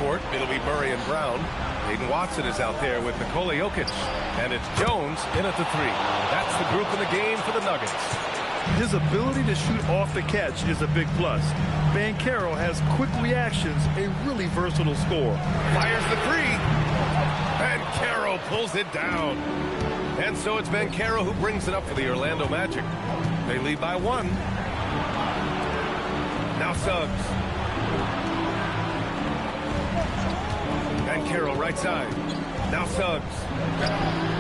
court. It'll be Murray and Brown. Hayden Watson is out there with Nikola Jokic. And it's Jones in at the three. That's the group in the game for the Nuggets. His ability to shoot off the catch is a big plus. Banchero has quick reactions, a really versatile scorer. Fires the three. Banchero pulls it down. And so it's Banchero who brings it up for the Orlando Magic. They lead by one. Now Suggs. Banchero right side. Now Suggs.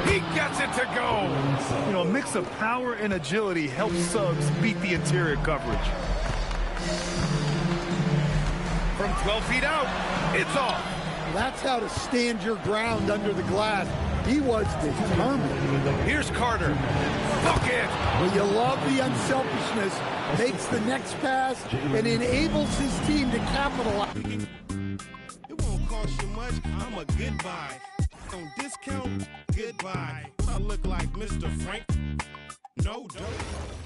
He gets it to go. You know, a mix of power and agility helps Suggs beat the interior coverage. From 12 feet out, it's off. That's how to stand your ground under the glass. He was determined. Here's Carter. Bucket! Well, you love the unselfishness. Makes the next pass and enables his team to capitalize. It won't cost you much. I'm a good buy. On discount, goodbye. I look like Mr. Frank. No dope.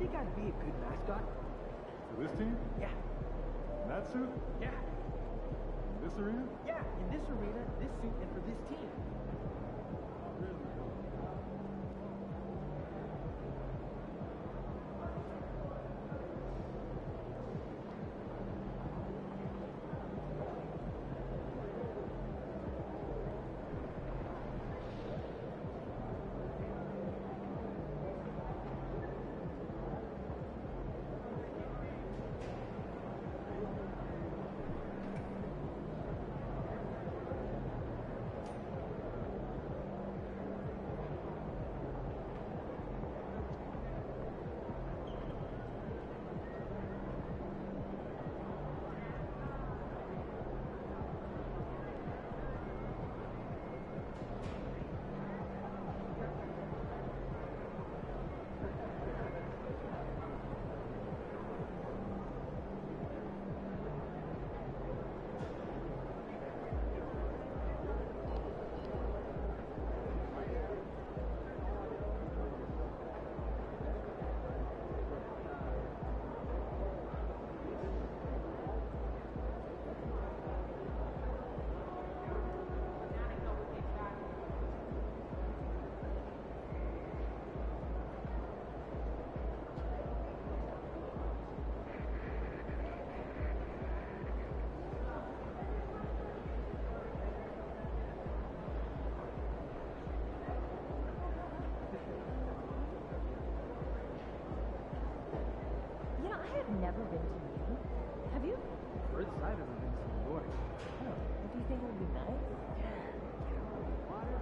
think I'd be a good mascot? For this team? Yeah. In that suit? Yeah. In this arena? Yeah, in this arena, this suit, and for this team. Never been to New York. Have you? Furthest I've ever been to New York. Oh, do you think it would be nice? Yeah. Water.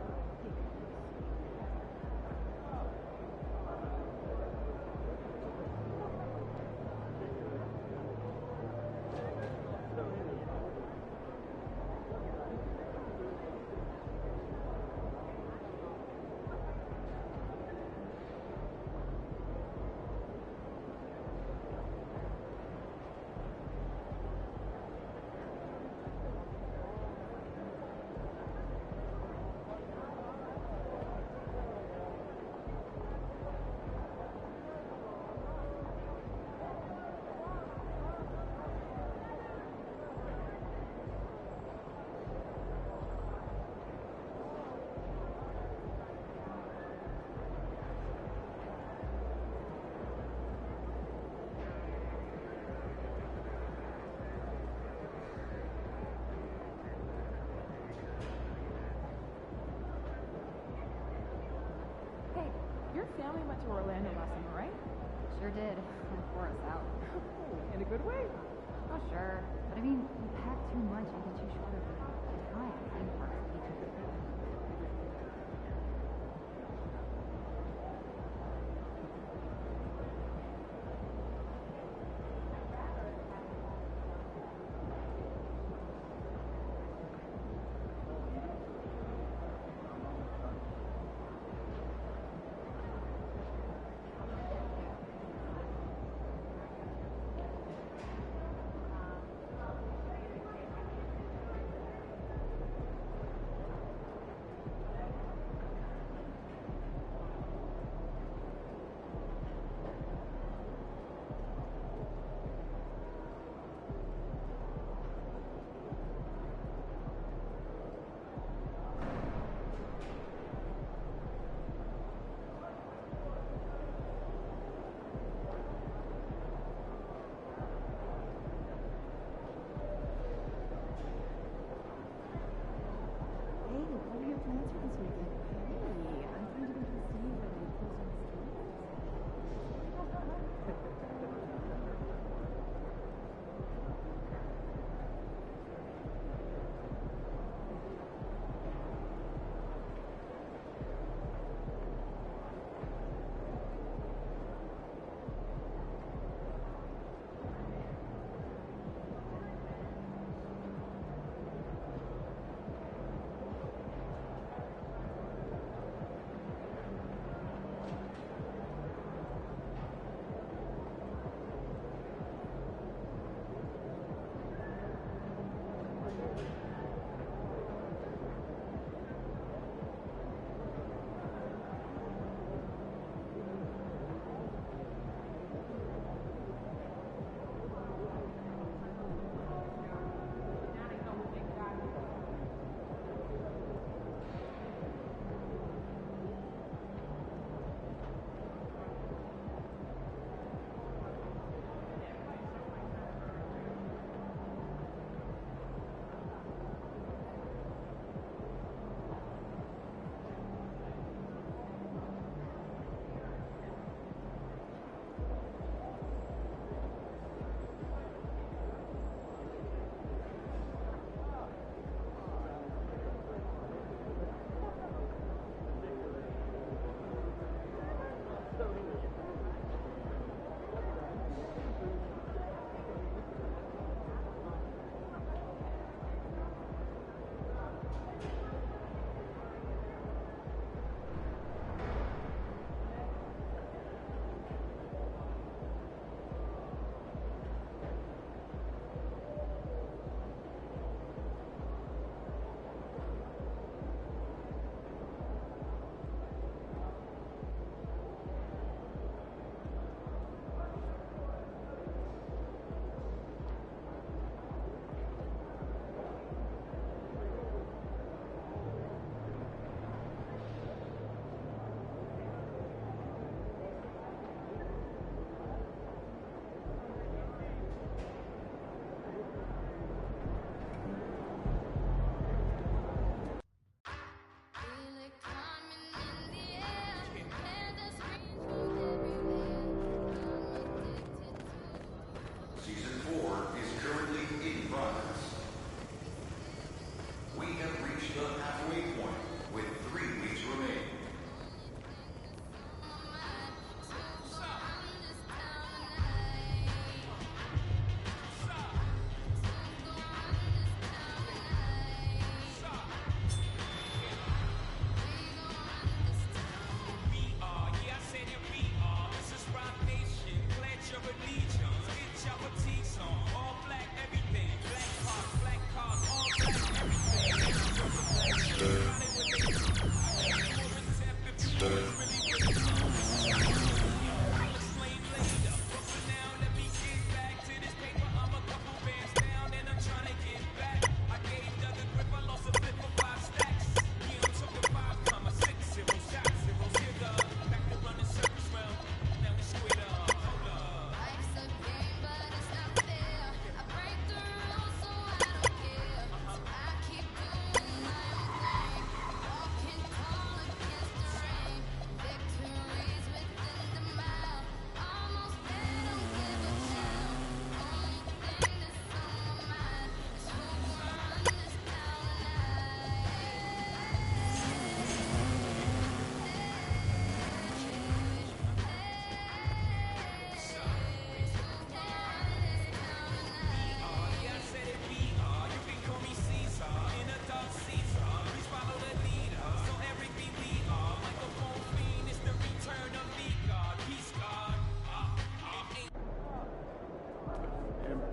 Your family went to Orlando last summer, right? Sure did. They wore us out. In a good way? Oh, sure. But I mean, we packed too much into too short of a time. Theme parks each of the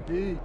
D.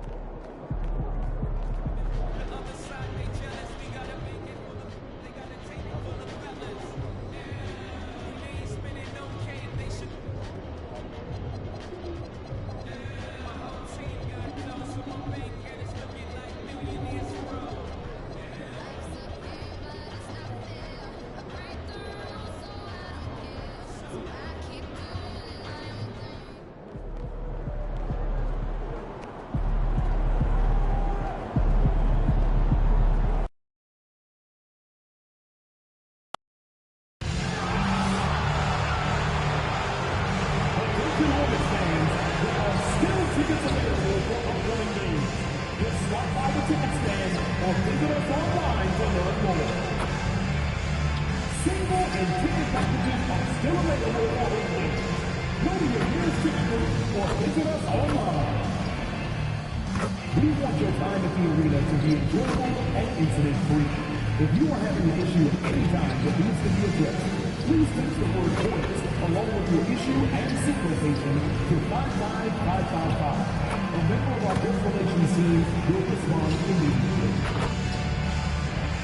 We want your time at the arena to be enjoyable and incident-free. If you are having an issue at any time that needs to be addressed, please text the word Hornets along with your issue and seat location to 55555. A member of our guest relations team will respond immediately.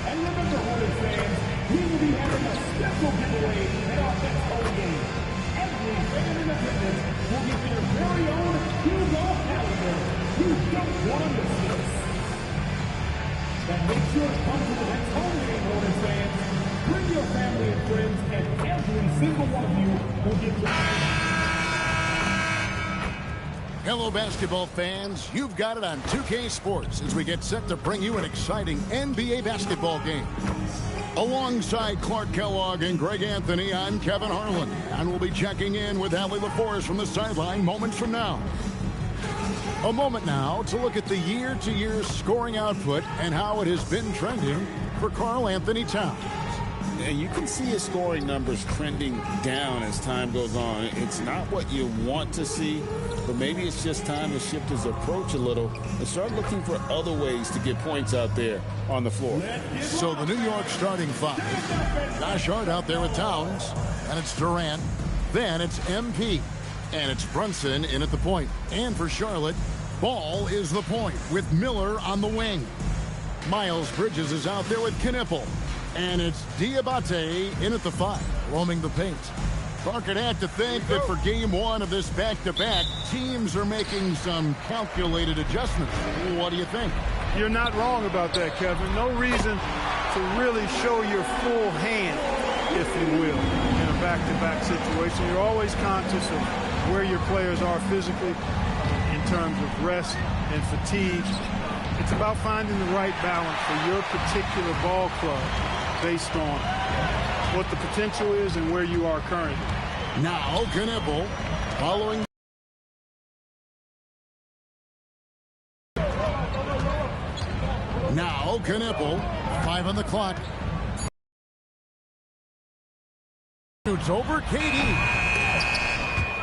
And remember, Hornets fans, we will be having a special giveaway at our next home game. Every fan in attendance will get their very own Hugo calendar. You don't want to miss this. Now make sure to come to the next home game, Hornets fans. Bring your family and friends, and every single one of you will get your... Hello, basketball fans. You've got it on 2K Sports as we get set to bring you an exciting NBA basketball game. Alongside Clark Kellogg and Greg Anthony, I'm Kevin Harlan, and we'll be checking in with Allie LaForest from the sideline moments from now. A moment now to look at the year-to-year scoring output and how it has been trending for Karl Anthony Towns. And you can see his scoring numbers trending down as time goes on. It's not what you want to see, but maybe it's just time to shift his approach a little and start looking for other ways to get points out there on the floor. So the New York starting five. Josh Hart out there with Towns, and it's Durant. Then it's MP, and it's Brunson in at the point. And for Charlotte, Ball is the point with Miller on the wing. Miles Bridges is out there with Knipple. And it's Diabate in at the 5, roaming the paint. Clark would have to think that for game one of this back-to-back, teams are making some calculated adjustments. What do you think? You're not wrong about that, Kevin. No reason to really show your full hand, if you will, in a back-to-back situation. You're always conscious of where your players are physically in terms of rest and fatigue. It's about finding the right balance for your particular ball club based on what the potential is and where you are currently. Now, Knipple following. Now, Knipple, 5 on the clock. Shoots over KD.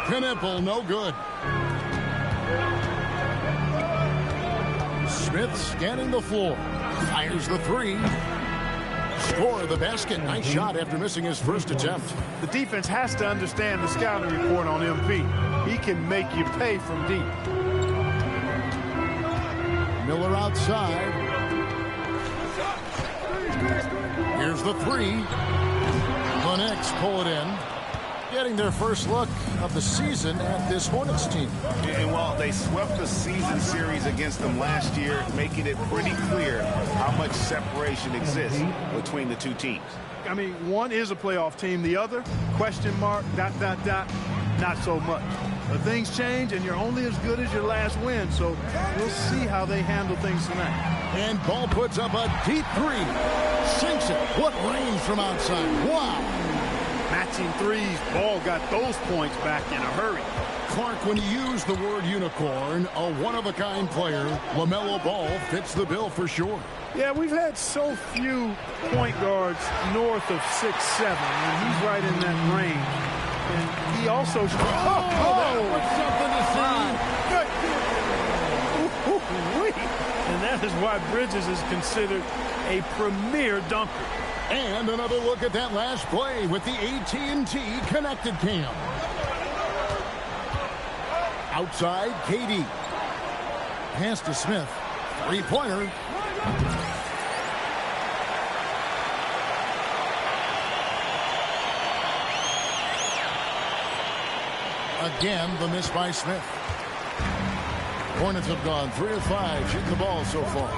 Knipple, no good. Smith scanning the floor. Fires the 3. Score the basket. Nice shot after missing his first attempt. The defense has to understand the scouting report on MP. He can make you pay from deep. Miller outside. Here's the 3. The Knicks pull it in. Getting their first look of the season at this Hornets team. And while they swept the season series against them last year, making it pretty clear how much separation exists between the two teams. I mean, one is a playoff team. The other, question mark, ... not so much. But things change, and you're only as good as your last win. So we'll see how they handle things tonight. And Ball puts up a deep 3. Sinks it. What range from outside. Wow. Matching threes, Ball got those points back in a hurry. Clark, when you use the word unicorn, a one-of-a-kind player, LaMelo Ball fits the bill for sure. Yeah, we've had so few point guards north of 6'7", and he's right in that range. And he also... that was something to see. And that is why Bridges is considered a premier dunker. And another look at that last play with the AT&T connected cam. Outside, KD. Pass to Smith. Three-pointer. Again, the miss by Smith. Hornets have gone 3 of 5 shooting the ball so far.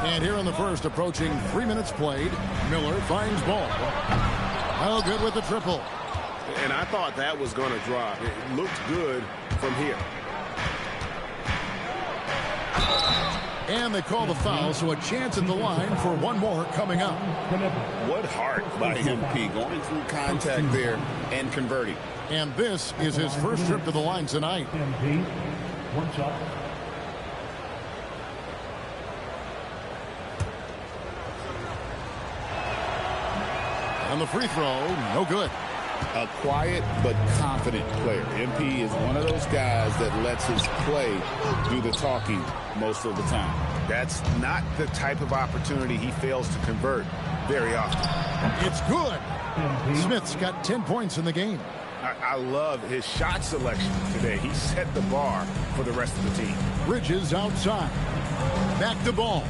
And here in the first, approaching 3 minutes played, Miller finds Ball. Oh, good with the triple. And I thought that was going to drop. It looked good from here. And they call the foul, so a chance at the line for one more coming up. What heart by MP, going through contact there and converting. And this is his first trip to the line tonight. MP, one shot. And the free throw, no good. A quiet but confident player. MP is one of those guys that lets his play do the talking most of the time. That's not the type of opportunity he fails to convert very often. It's good. Smith's got 10 points in the game. I love his shot selection today. He set the bar for the rest of the team. Bridges outside. Back to Ball.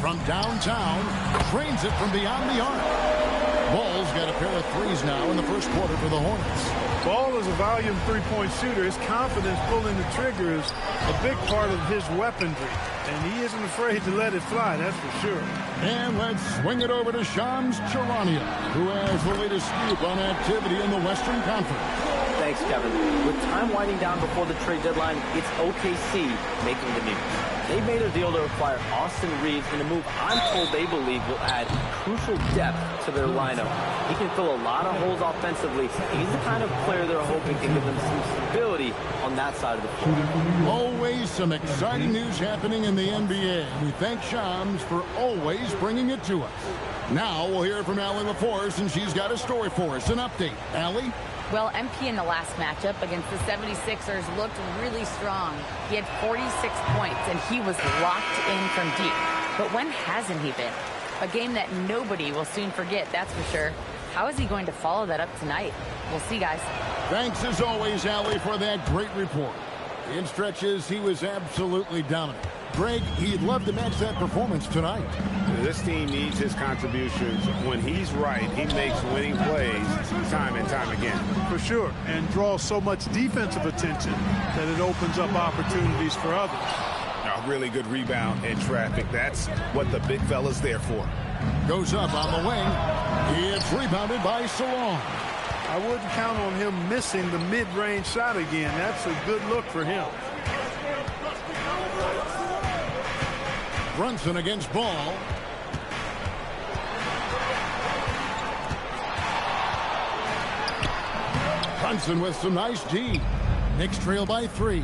From downtown, drains it from beyond the arc. Ball's got a pair of threes now in the first quarter for the Hornets. Ball is a volume three-point shooter. His confidence pulling the trigger is a big part of his weaponry. And he isn't afraid to let it fly, that's for sure. And let's swing it over to Shams Charania, who has the latest scoop on activity in the Western Conference. Thanks, Kevin. With time winding down before the trade deadline, it's OKC making the news. They made a deal to acquire Austin Reeves in a move I'm told they believe will add crucial depth to their lineup. He can fill a lot of holes offensively. He's the kind of player they're hoping can give them some stability on that side of the floor. Always some exciting news happening in the NBA. We thank Shams for always bringing it to us. Now we'll hear from Allie LaForce, and she's got a story for us. An update. Allie? Well, MP in the last matchup against the 76ers looked really strong. He had 46 points, and he was locked in from deep. But when hasn't he been? A game that nobody will soon forget, that's for sure. How is he going to follow that up tonight? We'll see, guys. Thanks, as always, Allie, for that great report. In stretches, he was absolutely dominant. Greg, he'd love to match that performance tonight. This team needs his contributions. When he's right, he makes winning plays time and time again. For sure, and draws so much defensive attention that it opens up opportunities for others. A really good rebound in traffic. That's what the big fella's there for. Goes up on the wing. It's rebounded by Salon. I wouldn't count on him missing the mid-range shot again. That's a good look for him. Brunson against Ball. Brunson with some nice D. Knicks trail by 3.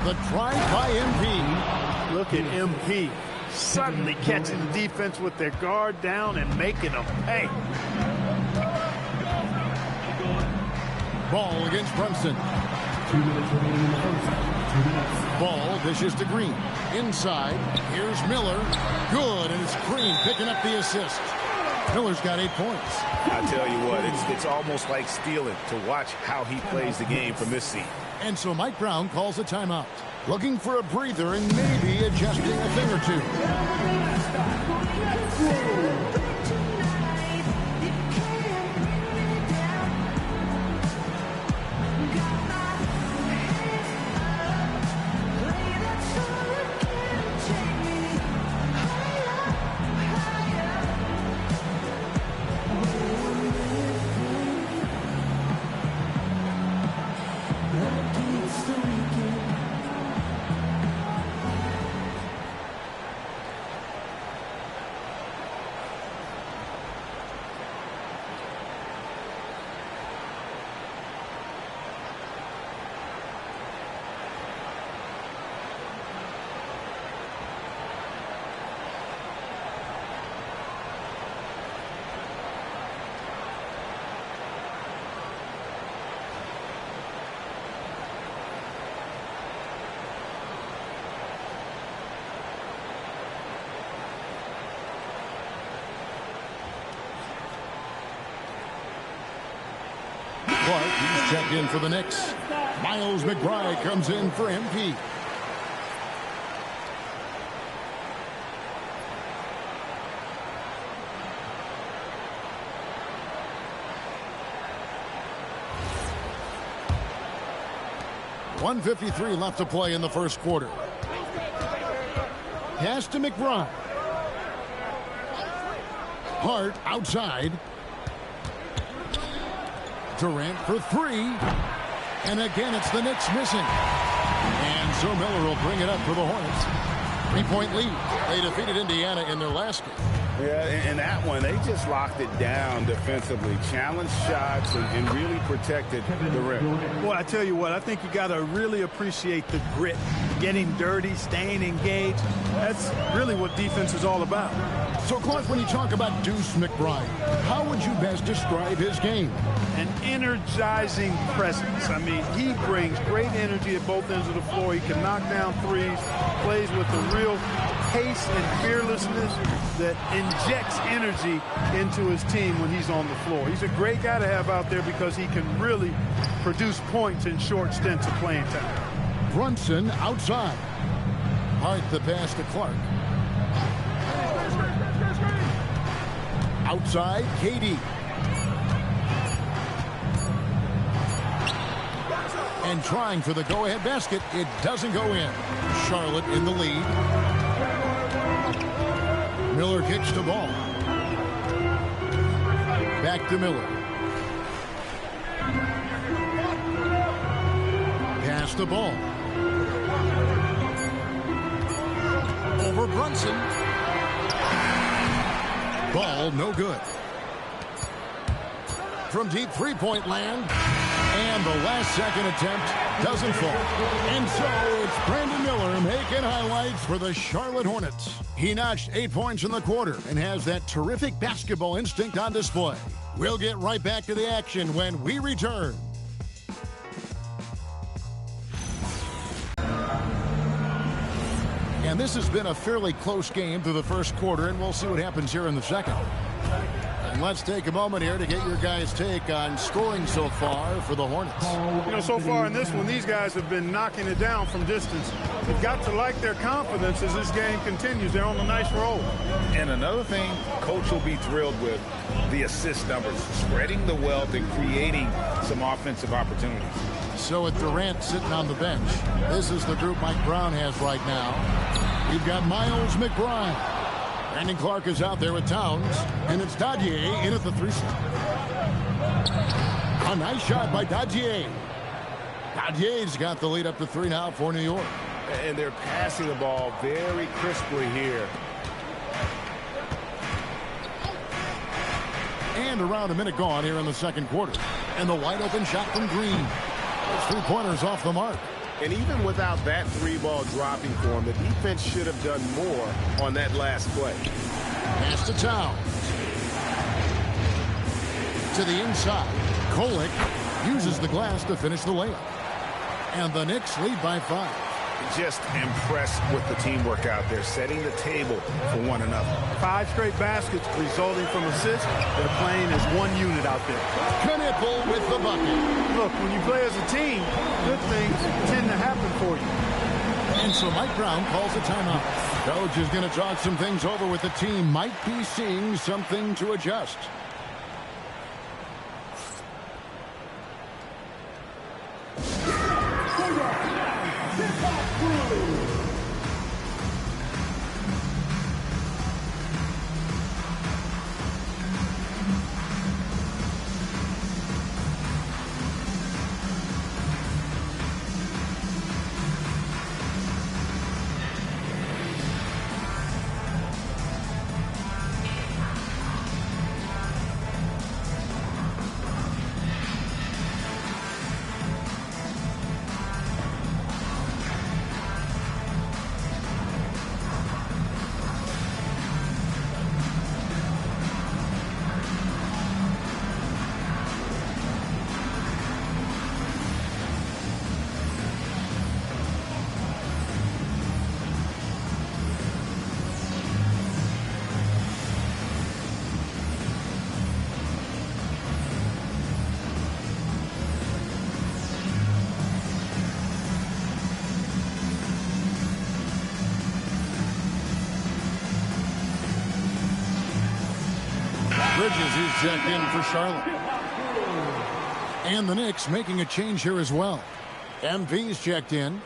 The try by MP. Look at MP. Suddenly catching the defense with their guard down and making them pay. Ball against Brunson. 2 minutes remaining in the first. 2 minutes. Ball dishes to Green. Inside. Here's Miller. Good, and it's Green picking up the assist. Miller's got 8 points. I tell you what, it's almost like stealing to watch how he plays the game from this seat. And so Mike Brown calls a timeout, looking for a breather and maybe adjusting a thing or two. Clark, he's checked in for the Knicks. Miles McBride comes in for MP. .153 left to play in the first quarter. Pass to McBride. Hart outside. Durant for three. And again, it's the Knicks missing. And so Miller will bring it up for the Hornets. 3-point lead. They defeated Indiana in their last game. Yeah, in that one, they just locked it down defensively, challenged shots, and really protected the rim. Well, I tell you what, I think you got to really appreciate the grit, getting dirty, staying engaged. That's really what defense is all about. So, Clark, when you talk about Deuce McBride, how would you best describe his game? An energizing presence. I mean, he brings great energy at both ends of the floor. He can knock down threes, plays with a real pace and fearlessness that injects energy into his team when he's on the floor. He's a great guy to have out there because he can really produce points in short stints of playing time. Brunson outside. Hart the pass to Clark. Outside, KD. And trying for the go-ahead basket. It doesn't go in. Charlotte in the lead. Miller kicks the ball. Back to Miller. Pass the ball. Over Brunson. Ball no good. From deep three-point land. And the last second attempt doesn't fall. And so it's Brandon Miller making highlights for the Charlotte Hornets. He notched 8 points in the quarter and has that terrific basketball instinct on display. We'll get right back to the action when we return. And this has been a fairly close game through the first quarter, and we'll see what happens here in the second. And let's take a moment here to get your guys' take on scoring so far for the Hornets. You know, so far in this one, these guys have been knocking it down from distance. They've got to like their confidence as this game continues. They're on a nice roll. And another thing, Coach will be thrilled with the assist numbers, spreading the wealth and creating some offensive opportunities. So with Durant sitting on the bench, this is the group Mike Brown has right now. You've got Miles McBride. Brandon Clark is out there with Towns, and it's Dadier in at the 3-slot. A nice shot by Dadier. Dadier's got the lead up to 3 now for New York. And they're passing the ball very crisply here. And around a minute gone here in the second quarter. And the wide open shot from Green. Those 3-pointers off the mark. And even without that 3-ball dropping for him, the defense should have done more on that last play. Pass to Towns. To the inside. Kolek uses the glass to finish the layup. And the Knicks lead by 5. Just impressed with the teamwork out there, setting the table for one another. 5 straight baskets resulting from assists. They're playing as one unit out there. Knipple with the bucket. Look, when you play as a team, good things tend to happen for you. And so Mike Brown calls a timeout. Coach is going to talk some things over with the team. Might be seeing something to adjust. Bridges is checked in for Charlotte. And the Knicks making a change here as well. MP's checked in.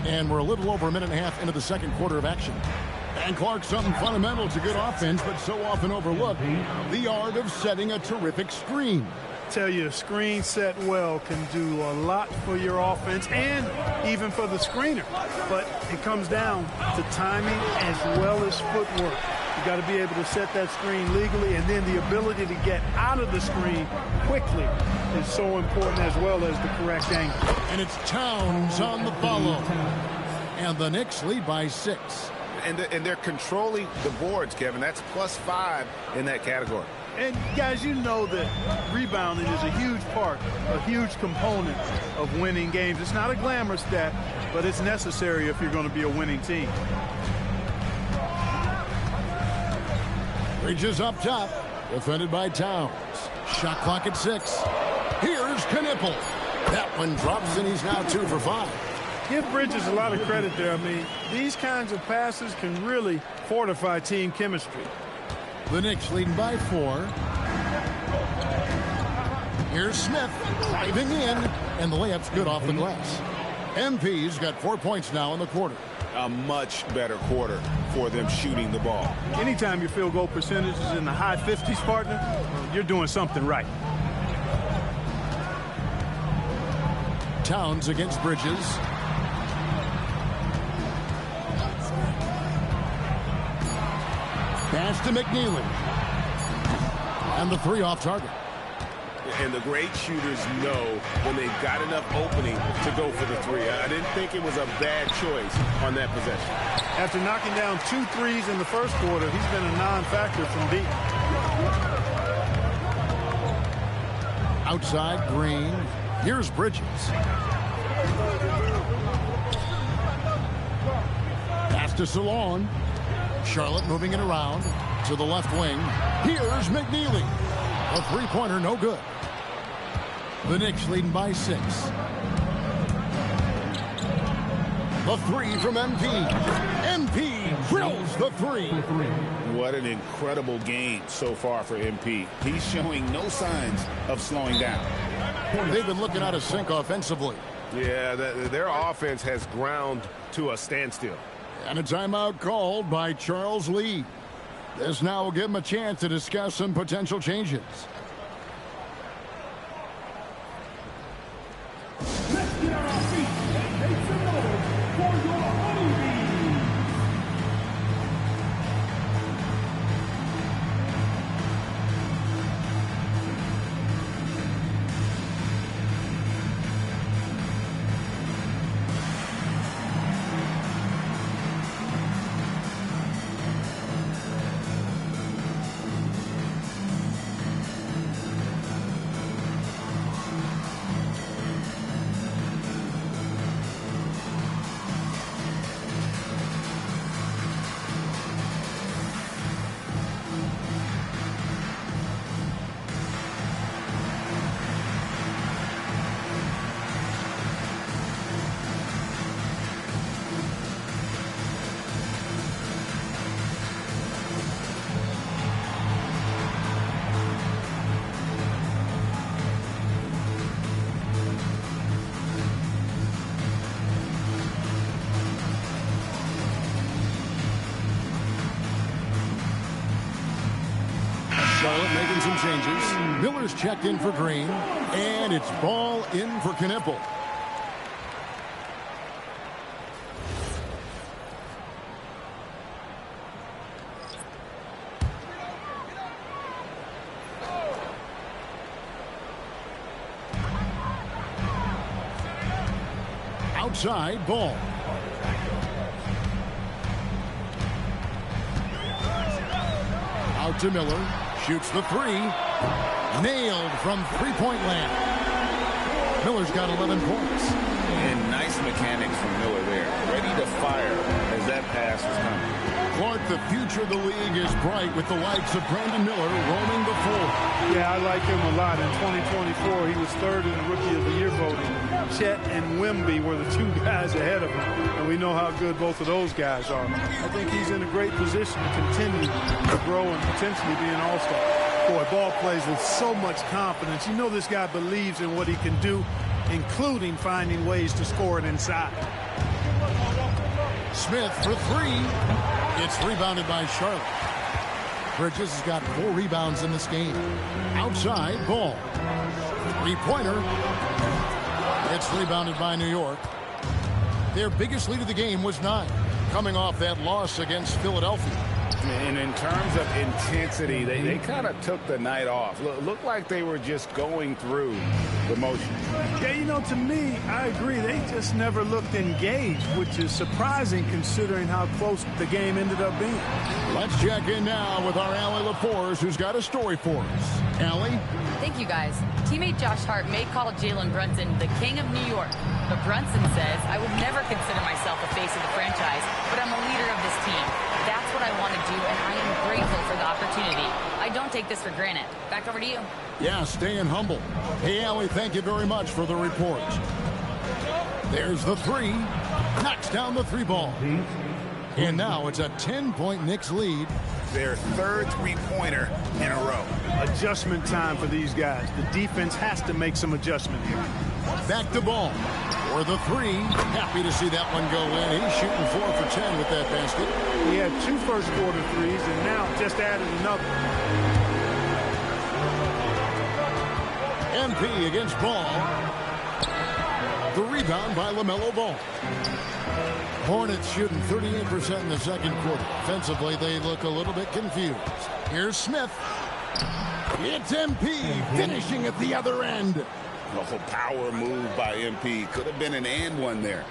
And we're a little over a minute and a half into the second quarter of action. And Clark, something fundamental to good offense, but so often overlooked, the art of setting a terrific screen. Tell you, a screen set well can do a lot for your offense and even for the screener. But it comes down to timing as well as footwork. You got to be able to set that screen legally, and then the ability to get out of the screen quickly is so important, as well as the correct angle. And it's Towns on the follow. And the Knicks lead by 6. And they're controlling the boards, Kevin. That's +5 in that category. And, guys, you know that rebounding is a huge part, a huge component of winning games. It's not a glamorous stat, but it's necessary if you're going to be a winning team. Bridges up top, defended by Towns. Shot clock at 6. Here's Knipple. That one drops, and he's now 2 for 5. Give Bridges a lot of credit there. I mean, these kinds of passes can really fortify team chemistry. The Knicks leading by 4. Here's Smith driving in, and the layup's good off the glass. MP's got 4 points now in the quarter. A much better quarter for them shooting the ball. Anytime your field goal percentage is in the high 50s, partner, you're doing something right. Towns against Bridges. Pass to McNeely. And the 3 off target. And the great shooters know when they've got enough opening to go for the 3. I didn't think it was a bad choice on that possession. After knocking down 2 threes in the first quarter, he's been a non-factor from deep. Outside, Green. Here's Bridges. Pass to Salon. Charlotte moving it around to the left wing. Here's McNeely. A 3-pointer, no good. The Knicks leading by 6. The 3 from MP. MP drills the 3. What an incredible game so far for MP. He's showing no signs of slowing down. They've been looking out of sync offensively. Yeah, their offense has ground to a standstill. And a timeout called by Charles Lee. This now will give him a chance to discuss some potential changes. Let's get on our feet and make some noise for your honeybees. Charlotte making some changes. Miller's checked in for Green. And it's ball in for Knipple. Outside, ball. Out to Miller. Shoots the 3. Nailed from three-point land. Miller's got 11 points. And nice mechanics from Miller there. Ready to fire as that pass was coming. Clark, the future of the league is bright with the likes of Brandon Miller roaming the floor. Yeah, I like him a lot. In 2024, he was 3rd in the Rookie of the Year voting. Chet and Wemby were the 2 guys ahead of him, and we know how good both of those guys are. I think he's in a great position to continue to grow and potentially be an all-star. Boy, ball plays with so much confidence. You know this guy believes in what he can do, including finding ways to score it inside. Smith for three. It's rebounded by Charlotte. Bridges has got 4 rebounds in this game. Outside, Ball. Three-pointer. It's rebounded by New York. Their biggest lead of the game was 9, coming off that loss against Philadelphia. And in terms of intensity, they kind of took the night off. Looked like they were just going through the motions. Yeah, you know, to me, I agree. They just never looked engaged, which is surprising considering how close the game ended up being. Let's check in now with our Allie LaForce, who's got a story for us. Allie? Thank you, guys. Teammate Josh Hart may call Jalen Brunson the king of New York, but Brunson says, I would never consider myself the face of the franchise, but I'm a leader of this team. That's what I want to do, and I am grateful for the opportunity. I don't take this for granted. Back over to you. Yeah, staying humble. Hey, Allie, thank you very much for the report. There's the three. Knocks down the 3-ball. And now it's a 10-point Knicks lead. Their third three-pointer in a row. Adjustment time for these guys. The defense has to make some adjustment here. Back to Ball for the 3. Happy to see that one go in. He's shooting 4 for 10 with that basket. He had 2 first-quarter threes and now just added another. MP against Ball. The rebound by LaMelo Ball. Hornets shooting 38% in the second quarter. Offensively, they look a little bit confused. Here's Smith. It's MP finishing at the other end. Oh, power move by MP. Could have been an and one there.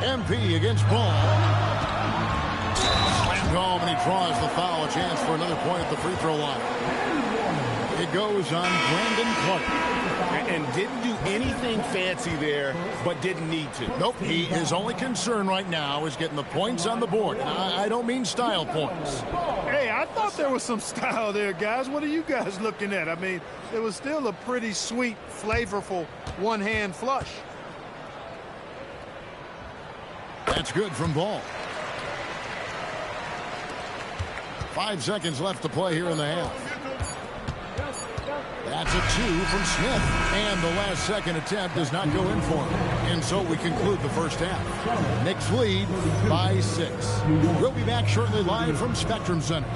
MP against Ball. Slammed home, and he draws the foul. A chance for another point at the free throw line. It goes on Brandon Clark. And didn't do anything fancy there, but didn't need to. Nope, his only concern right now is getting the points on the board. And I don't mean style points. Hey, I thought there was some style there, guys. What are you guys looking at? I mean, it was still a pretty sweet, flavorful one-hand flush. That's good from Ball. 5 seconds left to play here in the half. That's a 2 from Smith. And the last second attempt does not go in for him. And so we conclude the first half. Knicks lead by 6. We'll be back shortly live from Spectrum Center.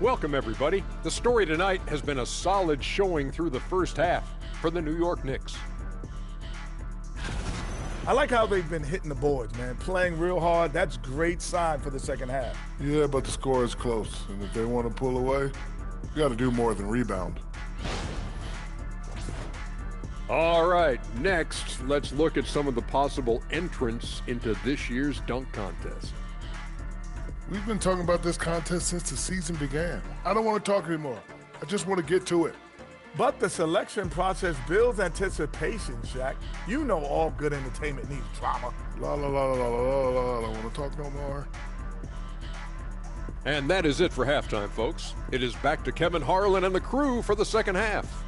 Welcome, everybody. The story tonight has been a solid showing through the first half for the New York Knicks. I like how they've been hitting the boards, man. Playing real hard. That's a great sign for the second half. Yeah, but the score is close. And if they want to pull away, you got to do more than rebound. All right, next, let's look at some of the possible entrants into this year's dunk contest. We've been talking about this contest since the season began. I don't want to talk anymore. I just want to get to it. But the selection process builds anticipation, Shaq. You know all good entertainment needs drama. La la la la la la la. I don't want to talk no more. And that is it for halftime, folks. It is back to Kevin Harlan and the crew for the second half.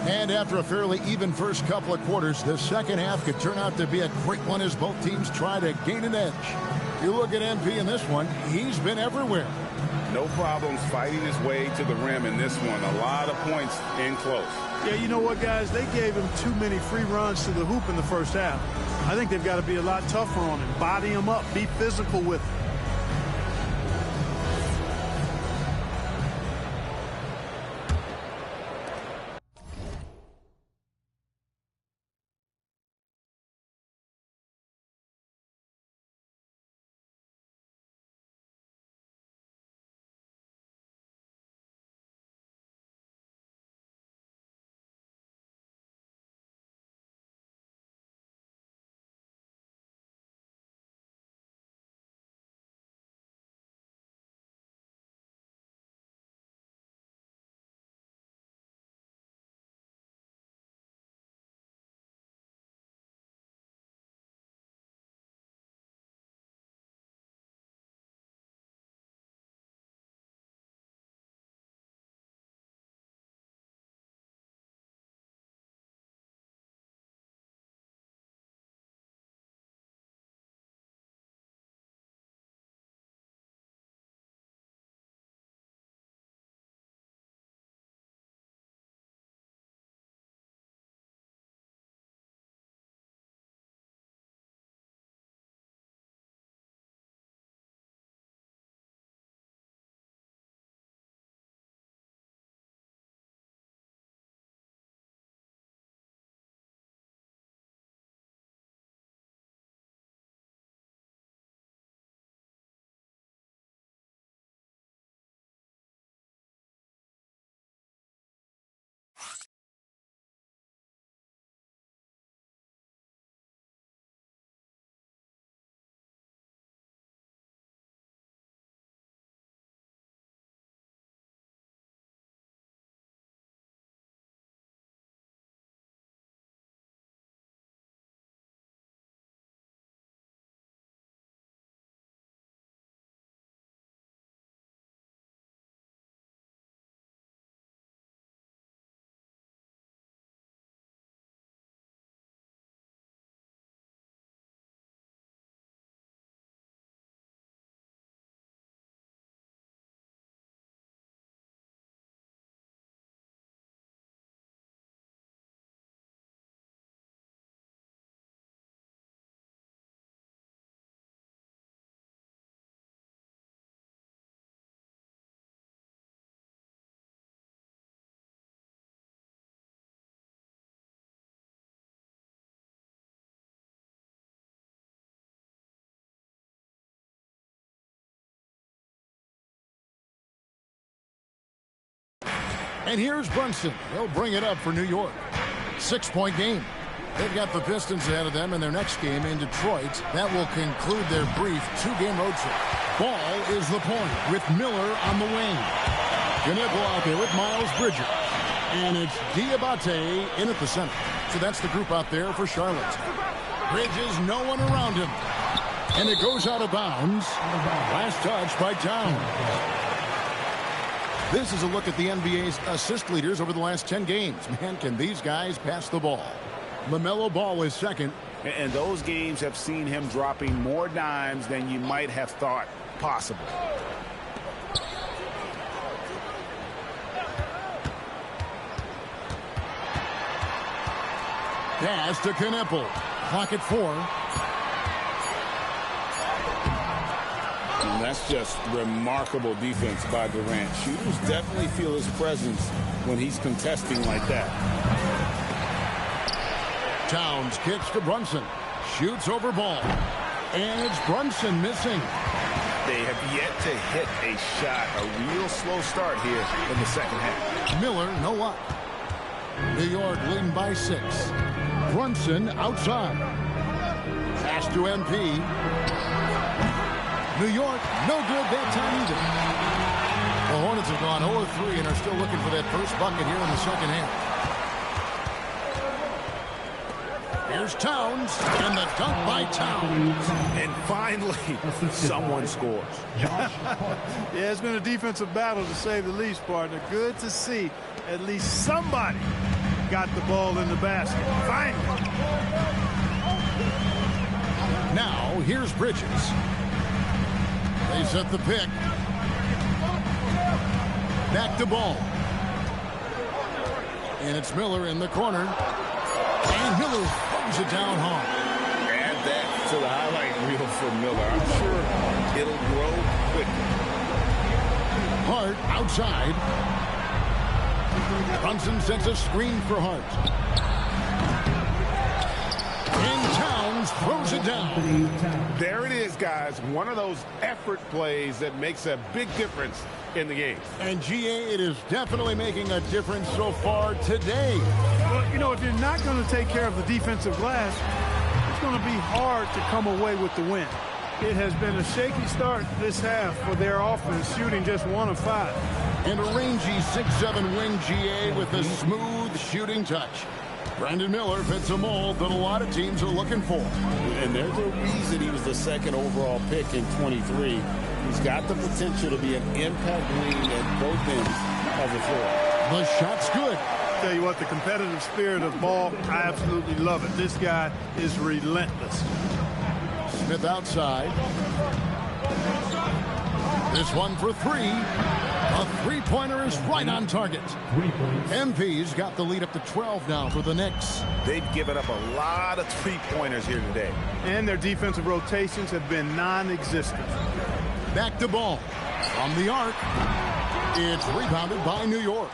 And after a fairly even first couple of quarters, the second half could turn out to be a great one as both teams try to gain an edge. You look at MP in this one, he's been everywhere. No problems fighting his way to the rim in this one. A lot of points in close. Yeah, you know what, guys? They gave him too many free runs to the hoop in the first half. I think they've got to be a lot tougher on him. Body him up. Be physical with him. And here's Brunson. He'll bring it up for New York. 6-point game. They've got the Pistons ahead of them in their next game in Detroit. That will conclude their brief 2-game road trip. Ball is the point with Miller on the wing. Knipple out there with Miles Bridger. And it's Diabate in at the center. So that's the group out there for Charlotte. Bridges, no one around him. And it goes out of bounds. Last touch by Towns. This is a look at the NBA's assist leaders over the last 10 games. Man, can these guys pass the ball? LaMelo Ball is second. And those games have seen him dropping more dimes than you might have thought possible. Pass to Knipple. Clock at 4. And that's just remarkable defense by Durant. Shooters definitely feel his presence when he's contesting like that. Towns kicks to Brunson. Shoots over Ball. And it's Brunson missing. They have yet to hit a shot. A real slow start here in the second half. Miller, no luck. New York leading by 6. Brunson outside. Pass to MP. New York, no good that time either. The Hornets have gone 0-3 and are still looking for that first bucket here in the second half. Here's Towns, and the dunk by Towns. And finally, someone scores. Yeah, it's been a defensive battle to say the least, partner. Good to see at least somebody got the ball in the basket. Finally. Now, here's Bridges. They set the pick. Back to Ball. And it's Miller in the corner. And Miller throws it down hard. Add that to the highlight reel for Miller. I'm sure it'll grow quickly. Hart outside. Brunson sets a screen for Hart. And Towns throws it down. There it is, guys. One of those effort plays that makes a big difference in the game. And GA, it is definitely making a difference so far today. Well, you know, if you're not going to take care of the defensive glass, it's going to be hard to come away with the win. It has been a shaky start this half for their offense, shooting just 1 of 5. And a rangy 6'7" wing GA with a smooth shooting touch. Brandon Miller fits a mold that a lot of teams are looking for. And there's a reason he was the second overall pick in 23. He's got the potential to be an impact wing at both ends of the floor. The shot's good. Tell you what, the competitive spirit of Ball, I absolutely love it. This guy is relentless. Smith outside. This one for 3. A three-pointer is right on target. MP's got the lead up to 12 now for the Knicks. They've given up a lot of three-pointers here today. And their defensive rotations have been non-existent. Back to Ball. From the arc. It's rebounded by New York.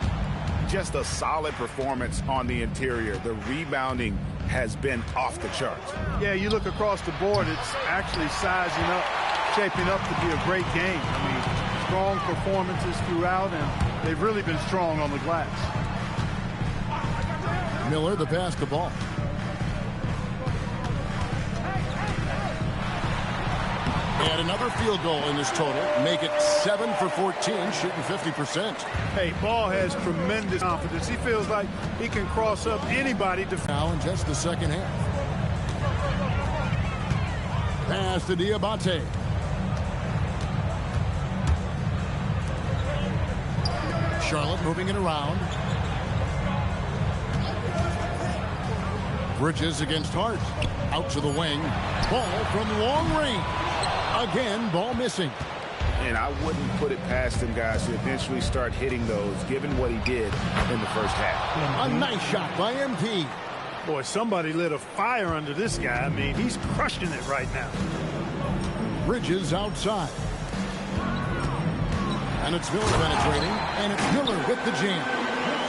Just a solid performance on the interior. The rebounding has been off the charts. Yeah, you look across the board, it's actually sizing up, shaping up to be a great game. I mean, strong performances throughout, and they've really been strong on the glass. Miller the basketball. And another field goal in this total. Make it 7 for 14, shooting 50%. Hey, Ball has tremendous confidence. He feels like he can cross up anybody. Now in just the second half. Pass to Diabate. Charlotte moving it around. Bridges against Hart. Out to the wing. Ball from long range. Again, ball missing. And I wouldn't put it past him, guys, to eventually start hitting those, given what he did in the first half. A nice shot by MP. Boy, somebody lit a fire under this guy. I mean, he's crushing it right now. Bridges outside. And it's Miller penetrating. And it's Miller with the jam.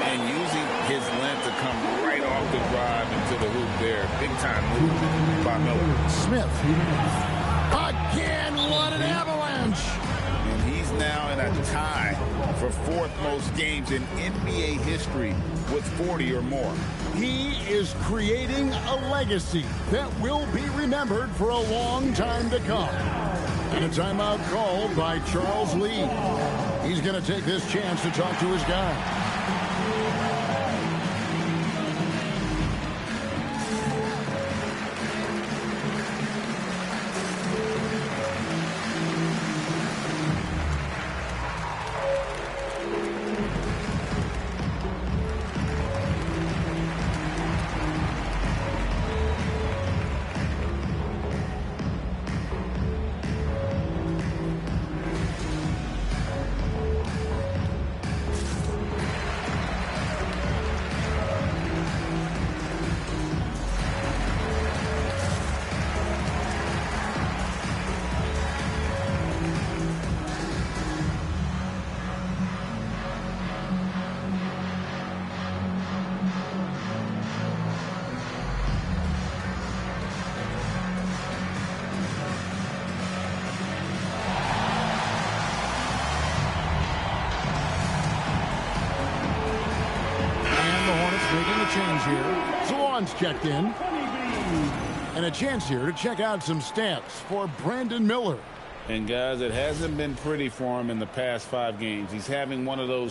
And using his length to come right off the drive into the hoop there. Big time move by Miller. Smith. Again, what an avalanche. And he's now in a tie for fourth most games in NBA history with 40 or more. He is creating a legacy that will be remembered for a long time to come. And a timeout called by Charles Lee. He's going to take this chance to talk to his guy. Making a change here. Swan's checked in. And a chance here to check out some stats for Brandon Miller. And guys, it hasn't been pretty for him in the past 5 games. He's having one of those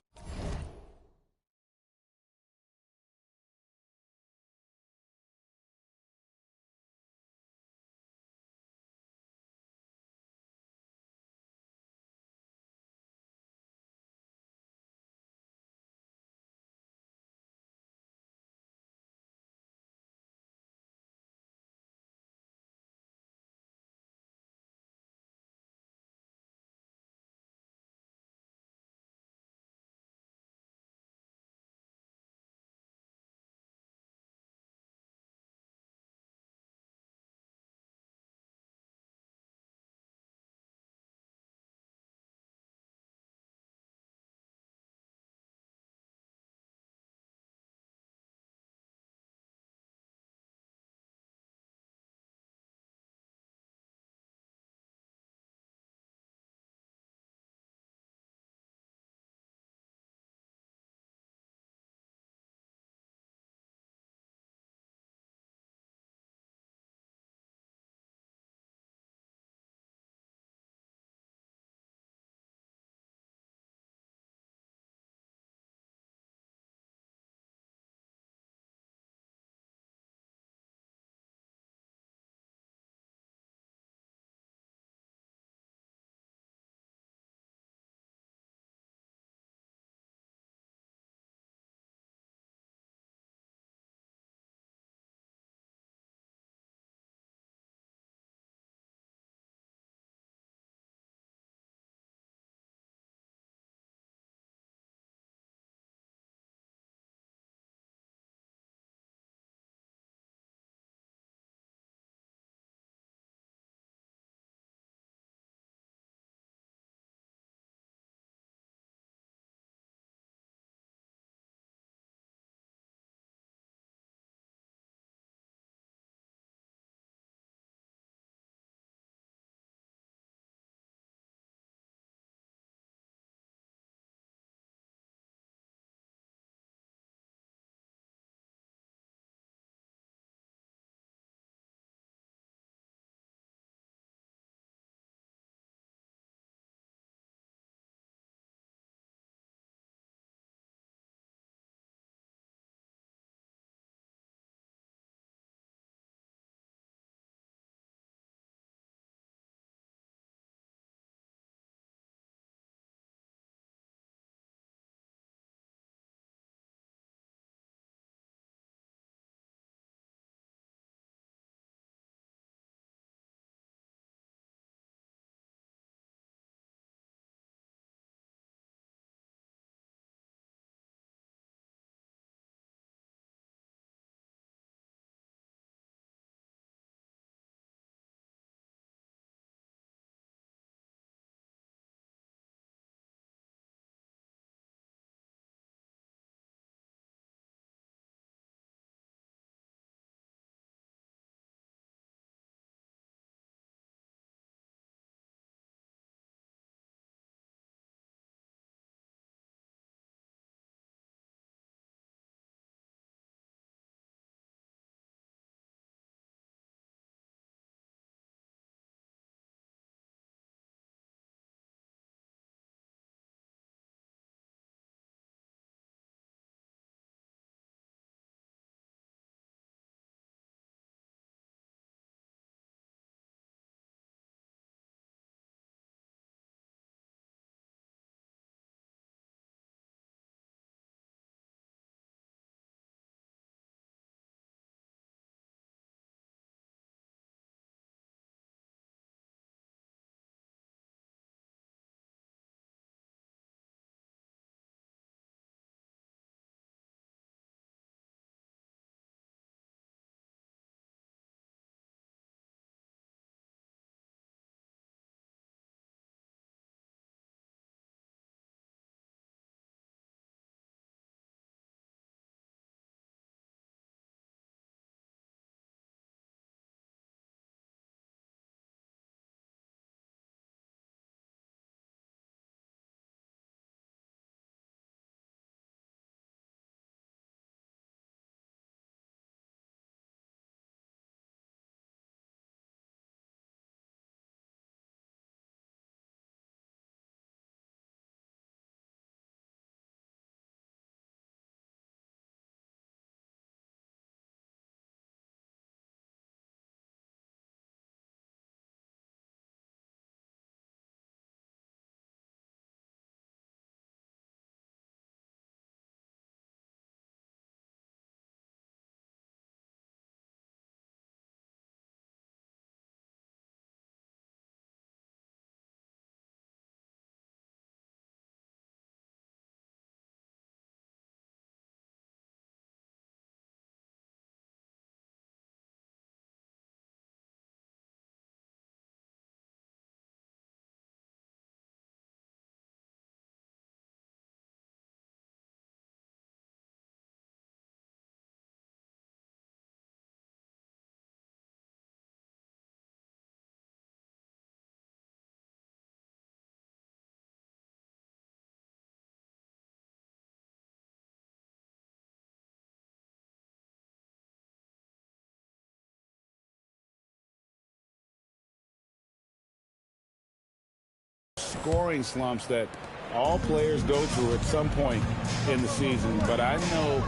scoring slumps that all players go through at some point in the season. But I know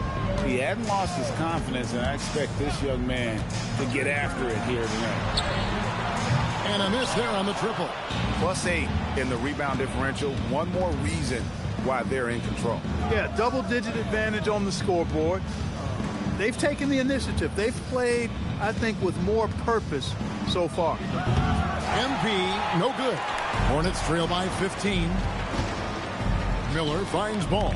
he hadn't lost his confidence, and I expect this young man to get after it here tonight. And a miss there on the triple. +8 in the rebound differential. One more reason why they're in control. Yeah, double-digit advantage on the scoreboard. They've taken the initiative. They've played, I think, with more purpose so far. MP, no good. Hornets trail by 15. Miller finds ball.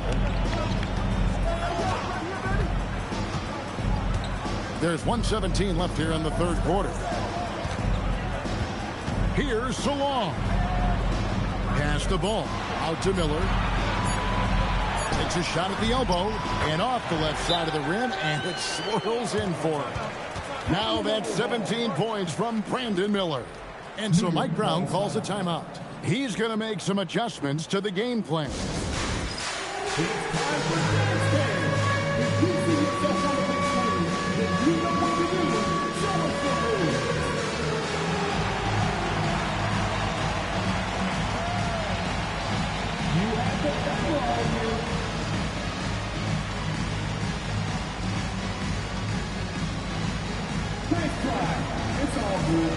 There's 1:17 left here in the third quarter. Here's Salong. Pass the ball out to Miller. Takes a shot at the elbow and off the left side of the rim, and it swirls in for him. Now that's 17 points from Brandon Miller. And so Mike Brown calls a timeout. He's going to make some adjustments to the game plan. It's all good.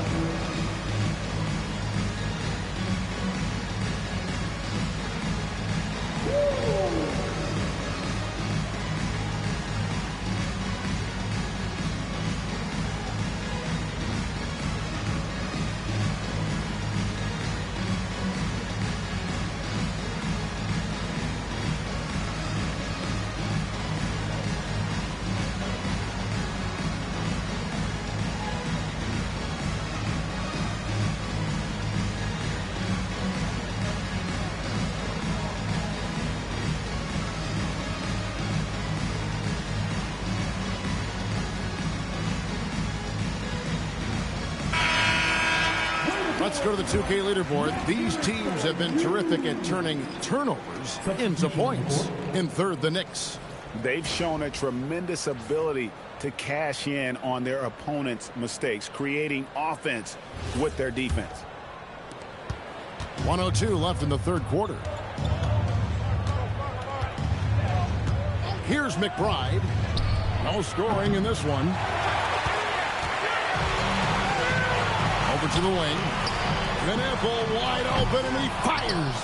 Let's go to the 2K leaderboard. These teams have been terrific at turning turnovers into points. In third, the Knicks. They've shown a tremendous ability to cash in on their opponent's mistakes, creating offense with their defense. 1:02 left in the third quarter. Here's McBride. No scoring in this one. Over to the wing. Knipple wide open, and he fires.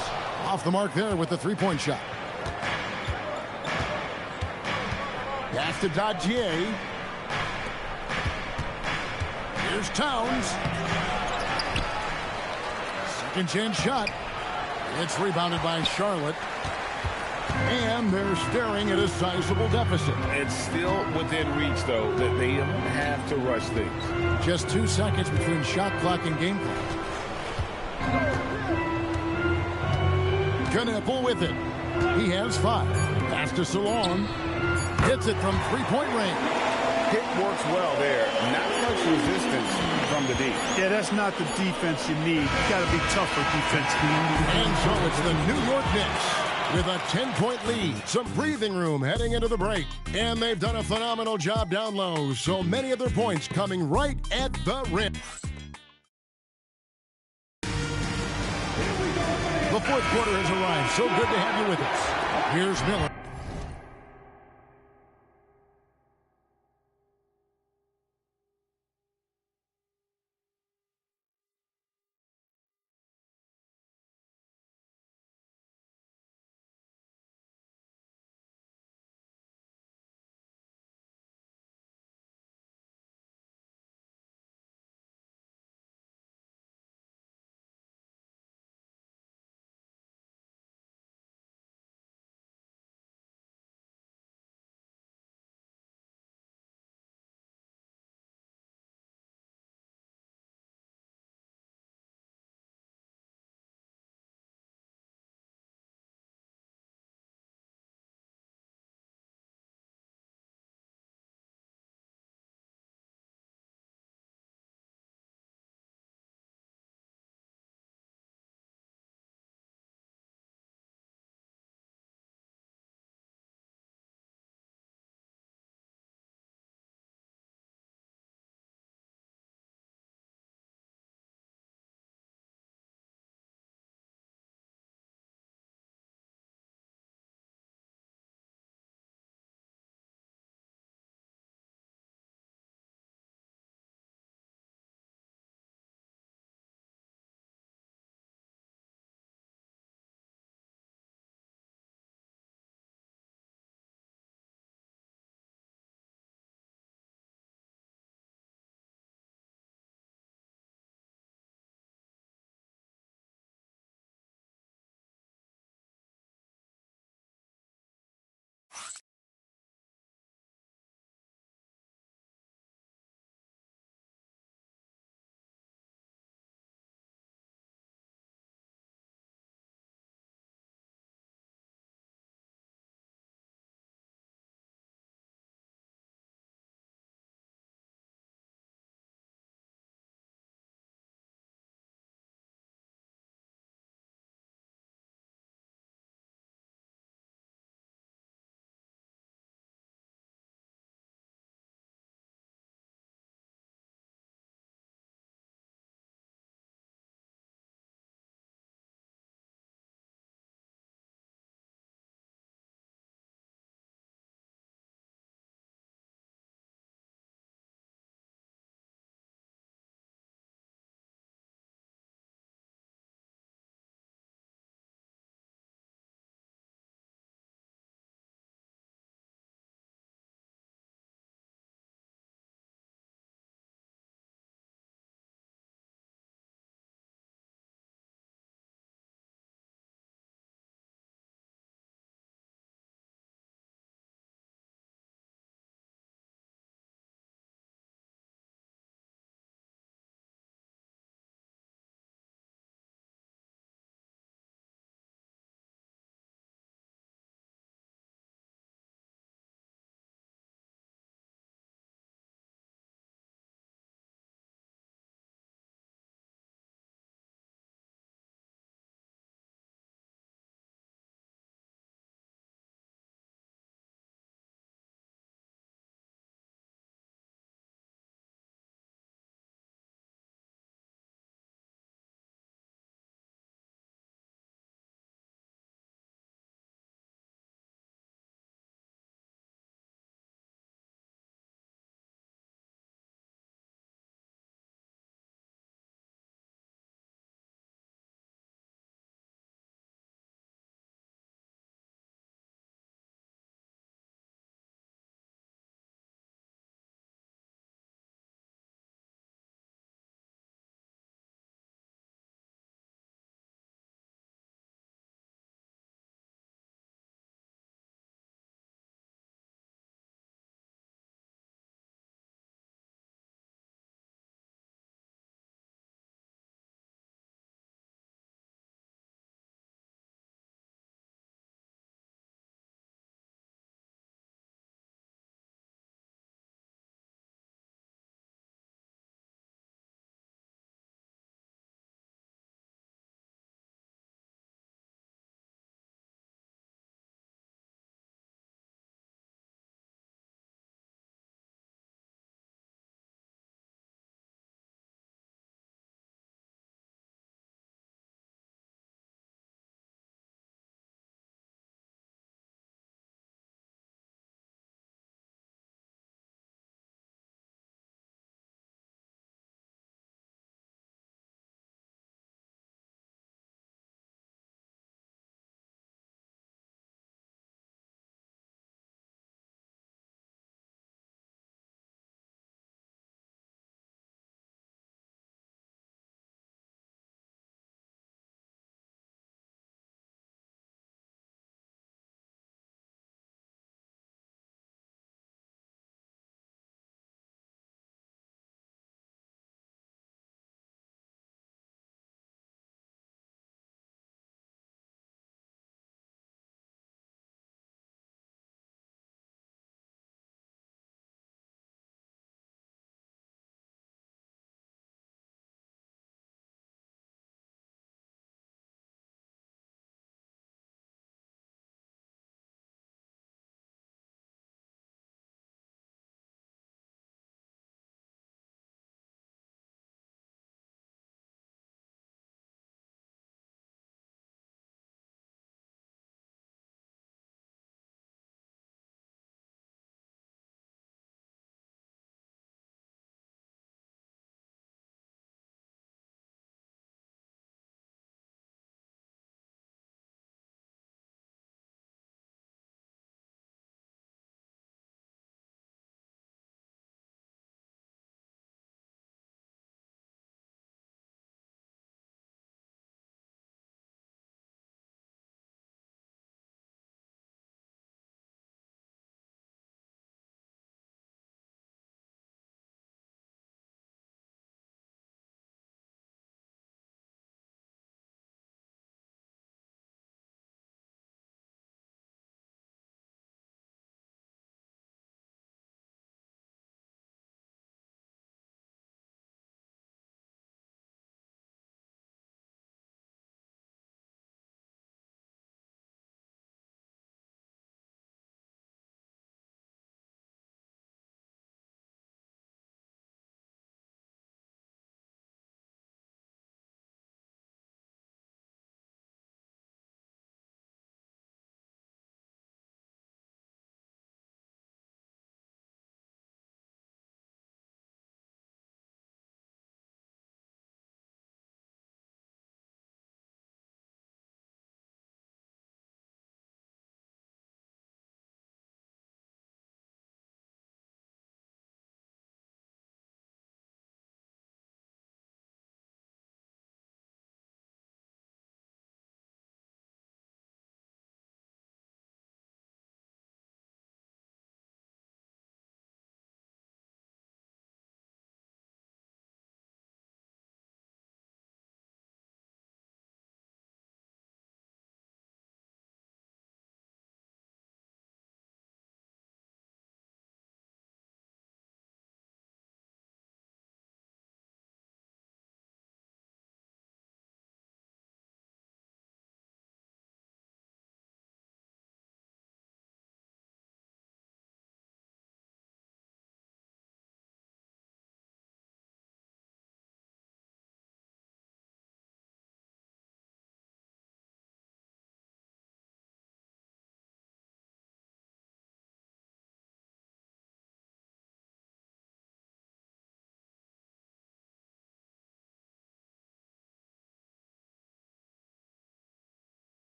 Off the mark there with the three-point shot. Pass to Dadier. Here's Towns. Second chance shot. It's rebounded by Charlotte. And they're staring at a sizable deficit. It's still within reach, though, that they don't have to rush things. Just 2 seconds between shot clock and game clock. Knipple with it. He has 5. Pass to Salon. Hits it from three-point range. Hit works well there. Not much resistance from the D. Yeah, that's not the defense you need. You got to be tougher defensively. And so it's the New York Knicks with a 10-point lead. Some breathing room heading into the break. And they've done a phenomenal job down low. So many of their points coming right at the rim. The fourth quarter has arrived. So good to have you with us. Here's Miller.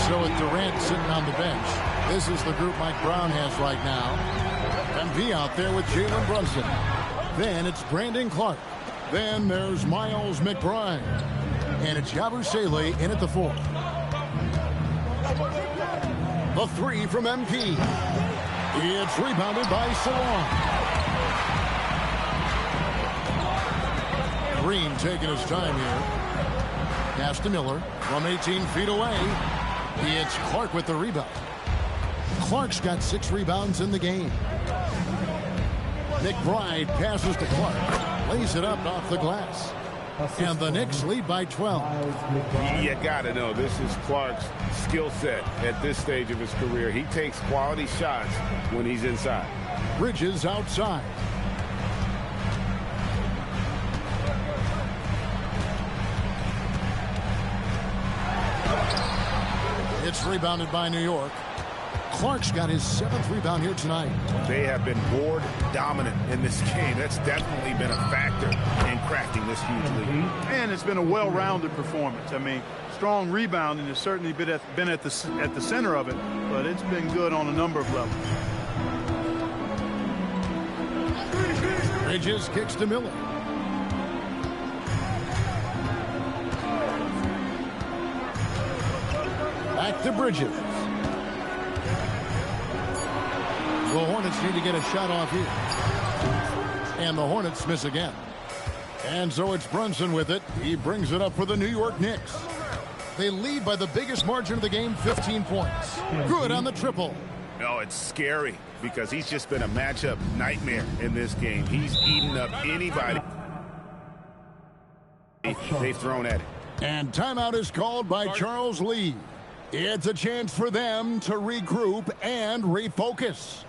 So with Durant sitting on the bench, this is the group Mike Brown has right now. MP out there with Jalen Brunson. Then it's Brandon Clark. Then there's Miles McBride. And it's Yabusele in at the 4. The 3 from MP. It's rebounded by Salon. Green taking his time here. Pass to Miller from 18 feet away. It's Clark with the rebound. Clark's got 6 rebounds in the game. McBride passes to Clark. Lays it up off the glass. And the Knicks lead by 12. You got to know this is Clark's skill set at this stage of his career. He takes quality shots when he's inside. Bridges outside. It's rebounded by New York. Clark's got his 7th rebound here tonight. They have been board dominant in this game. That's definitely been a factor in crafting this huge lead. And it's been a well-rounded performance. I mean, strong rebounding has certainly been at the center of it, but it's been good on a number of levels. Bridges kicks to Miller. Back to Bridges. The Hornets need to get a shot off here. And the Hornets miss again. And so it's Brunson with it. He brings it up for the New York Knicks. They lead by the biggest margin of the game, 15 points. Good on the triple. Oh, it's scary because he's just been a matchup nightmare in this game. He's eaten up anybody they've thrown at him. And timeout is called by Charles Lee. It's a chance for them to regroup and refocus.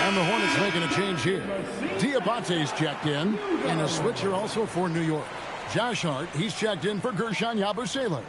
And the Hornets making a change here. Diabate's checked in. And a switcher also for New York. Josh Hart, he's checked in for Gershon Yabusele.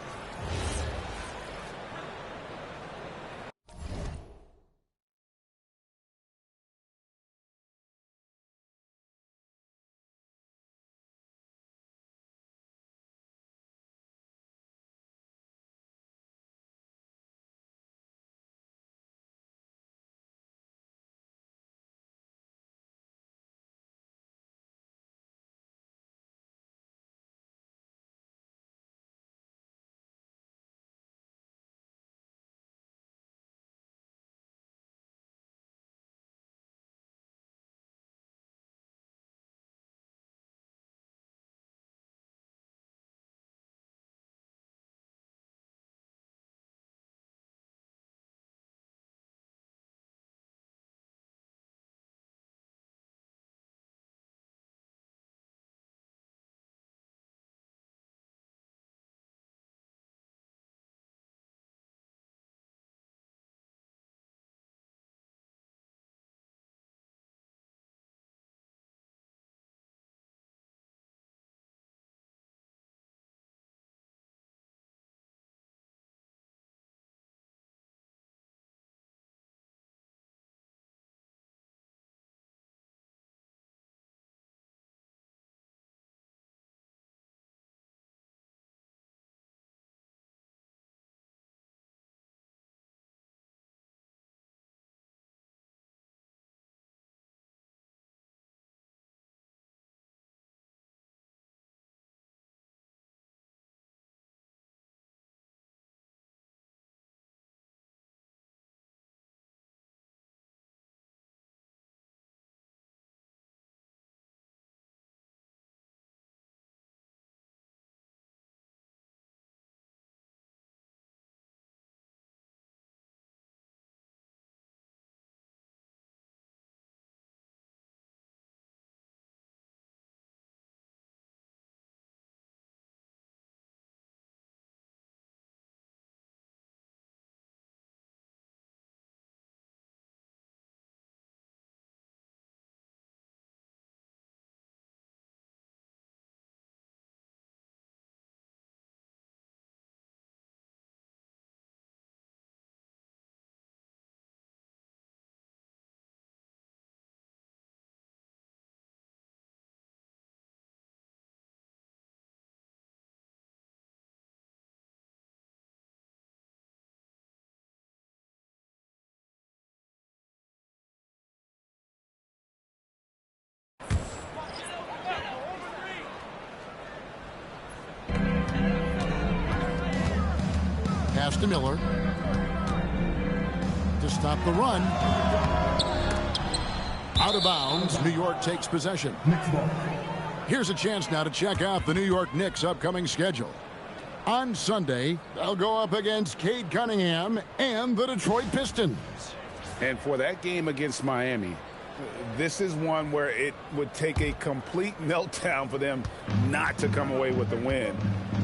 Pass to Miller. To stop the run. Out of bounds. New York takes possession. Here's a chance now to check out the New York Knicks' upcoming schedule. On Sunday, they'll go up against Cade Cunningham and the Detroit Pistons. And for that game against Miami, this is one where it would take a complete meltdown for them not to come away with the win.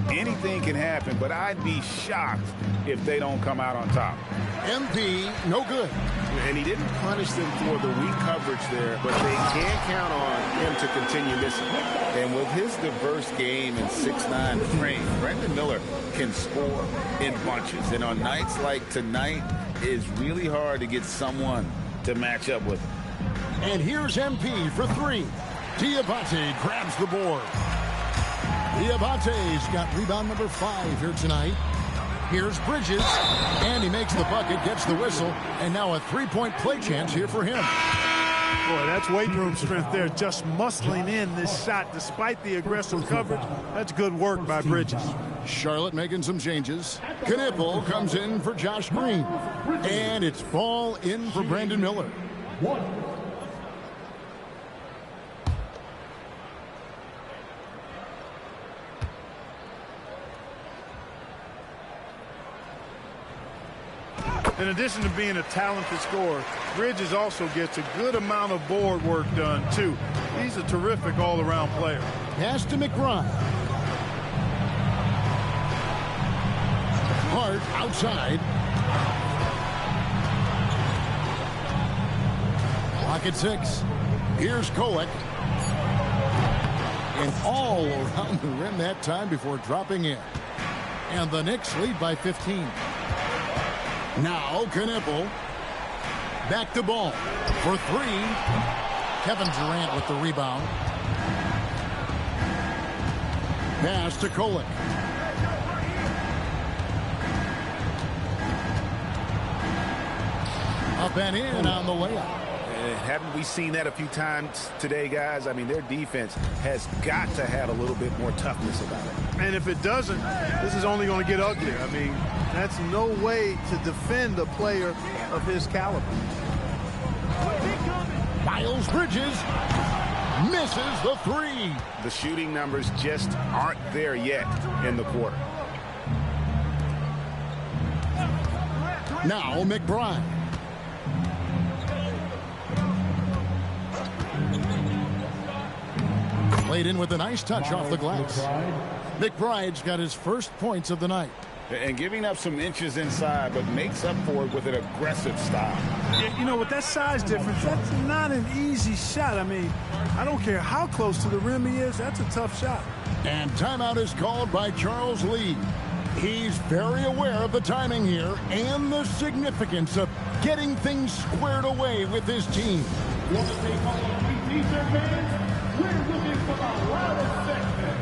Anything can happen, but I'd be shocked if they don't come out on top. MP, no good. And he didn't punish them for the weak coverage there, but they can't count on him to continue missing. And with his diverse game and 6'9" frame, Brandon Miller can score in bunches. And on nights like tonight, it's really hard to get someone to match up with him. And here's MP for three. Diabate grabs the board. Diabate's got rebound number 5 here tonight. Here's Bridges, and he makes the bucket, gets the whistle, and now a three-point play chance here for him. Boy, that's weight room strength there, just muscling in this shot despite the aggressive coverage. That's good work by Bridges. Charlotte making some changes. Knipple comes in for Josh Green, and it's ball in for Brandon Miller. In addition to being a talented scorer, Bridges also gets a good amount of board work done, too. He's a terrific all-around player. Pass to McBride. Hart outside. Clock at 6. Here's Kolek. And all around the rim that time before dropping in. And the Knicks lead by 15. Now Knipple. Back to ball for 3. Kevin Durant with the rebound. Pass to Kolek. Up and in on the layup. Haven't we seen that a few times today, guys? I mean, their defense has got to have a little bit more toughness about it. And if it doesn't, this is only going to get uglier. I mean, that's no way to defend a player of his caliber. Miles Bridges misses the 3. The shooting numbers just aren't there yet in the quarter. Now McBride. Played in with a nice touch off the glass. McBride's got his first points of the night. And giving up some inches inside, but makes up for it with an aggressive style. Yeah, you know, with that size difference, that's not an easy shot. I mean, I don't care how close to the rim he is, that's a tough shot. And timeout is called by Charles Lee. He's very aware of the timing here and the significance of getting things squared away with his team. Want to take all of the t-shirt fans? We're looking for the loudest section.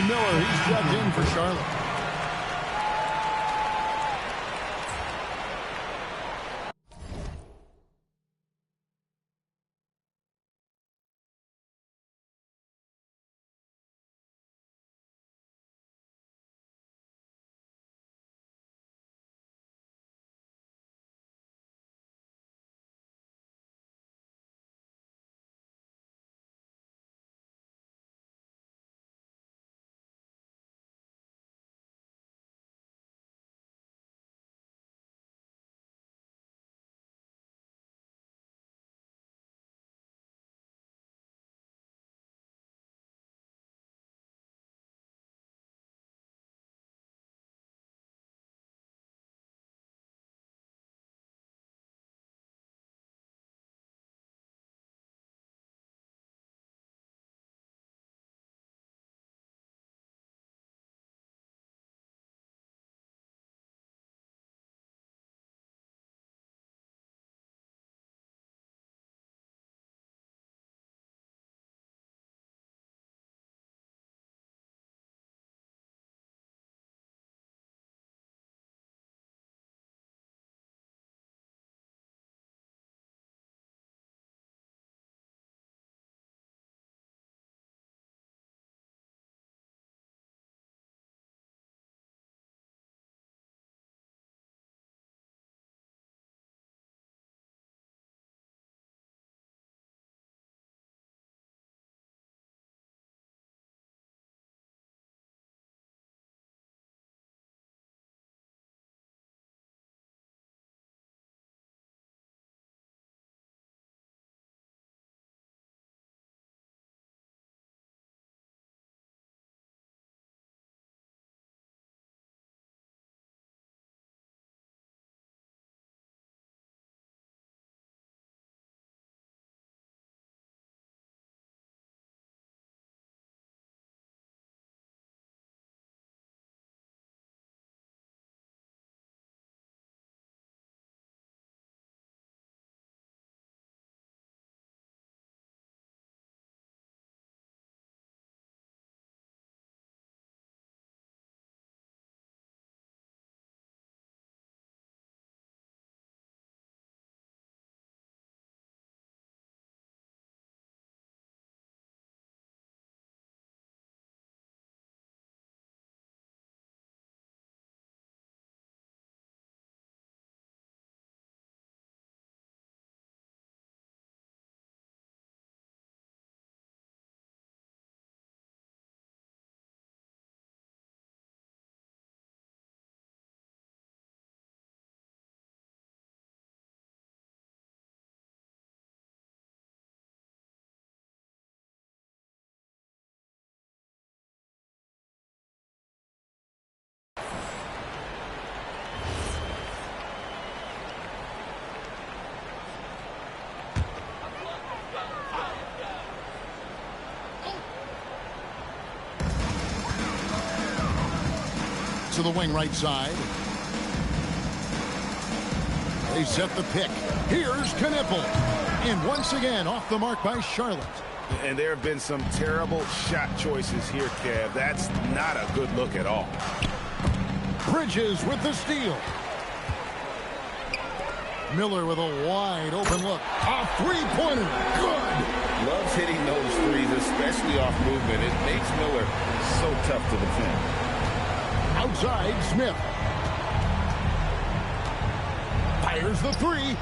Miller, he's checked in for Charlotte. to the wing right side. They set the pick. Here's Knippel. And once again, off the mark by Charlotte. And there have been some terrible shot choices here, Kev. That's not a good look at all. Bridges with the steal. Miller with a wide open look. A three-pointer. Good. Loves hitting those threes, especially off movement. It makes Miller so tough to defend. Outside, Smith. Fires the three.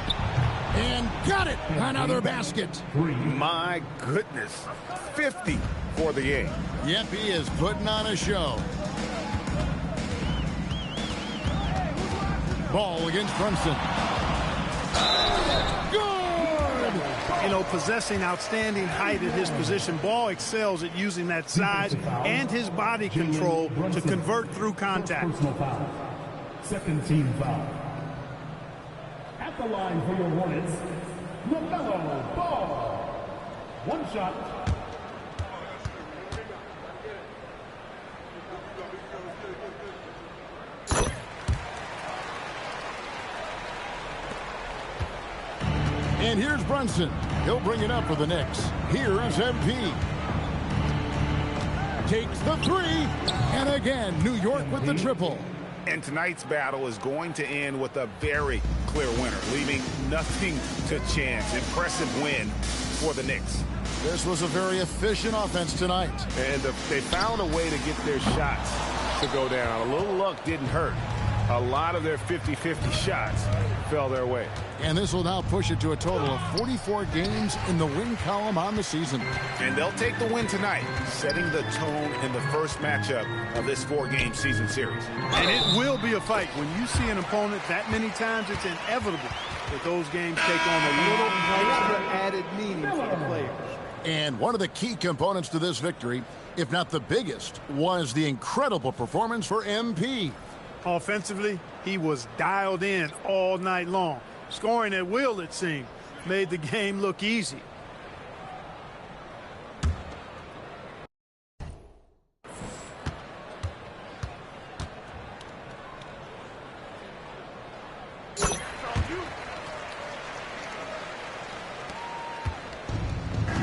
And got it. Another basket. My goodness. 50 for the game. Yep, he is putting on a show. Ball against Brunson. Good! You know, possessing outstanding height at his position, Ball excels at using that size and his body control to convert through contact. Second team foul. At the line for your Hornets, LaMelo Ball. One shot. And here's Brunson. He'll bring it up for the Knicks. Here's MP. Takes the three. And again, New York with the triple. And tonight's battle is going to end with a very clear winner, leaving nothing to chance. Impressive win for the Knicks. This was a very efficient offense tonight. And they found a way to get their shots to go down. A little luck didn't hurt. A lot of their 50-50 shots fell their way. And this will now push it to a total of 44 games in the win column on the season. And they'll take the win tonight, setting the tone in the first matchup of this 4-game season series. And it will be a fight. When you see an opponent that many times, it's inevitable that those games take on a little extra added meaning for the players. And one of the key components to this victory, if not the biggest, was the incredible performance for MP. Offensively, he was dialed in all night long. Scoring at will, it seemed, made the game look easy.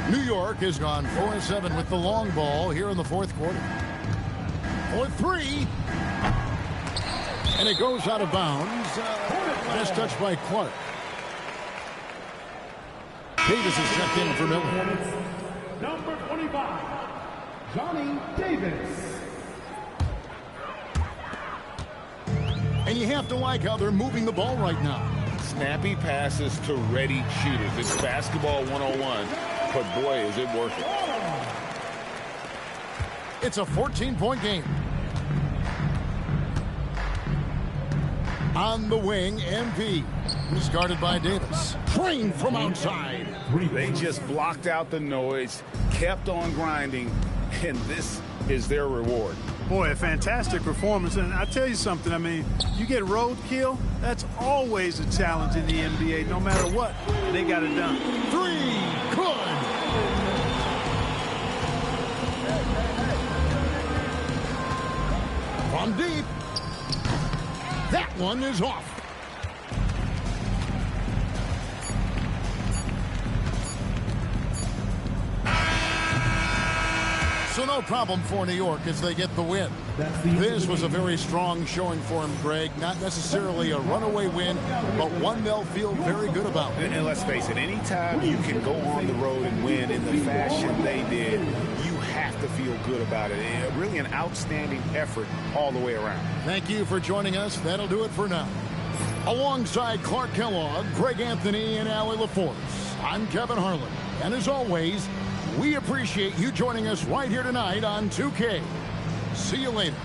New York has gone 4-7 with the long ball here in the fourth quarter. For three. And it goes out of bounds. Last touch by Clark. Davis is checked in for Miller. Number 25, Johnny Davis. And you have to like how they're moving the ball right now. Snappy passes to ready shooters. It's basketball 101, but boy, is it worth it. It's a 14-point game. On the wing, MP. He's guarded by Davis. Trained from outside. They just blocked out the noise, kept on grinding, and this is their reward. Boy, a fantastic performance. And I tell you something, I mean, you get roadkill, that's always a challenge in the NBA. No matter what, they got it done. Three, good. From deep. That one is off. So no problem for New York as they get the win. This was a very strong showing for him, Greg. Not necessarily a runaway win, but one they'll feel very good about. And let's face it, anytime you can go on the road and win in the fashion they did, you have to feel good about it. Really an outstanding effort all the way around. Thank you for joining us. That'll do it for now. Alongside Clark Kellogg, Greg Anthony, and Allie LaForce, I'm Kevin Harlan. And as always, we appreciate you joining us right here tonight on 2K. See you later.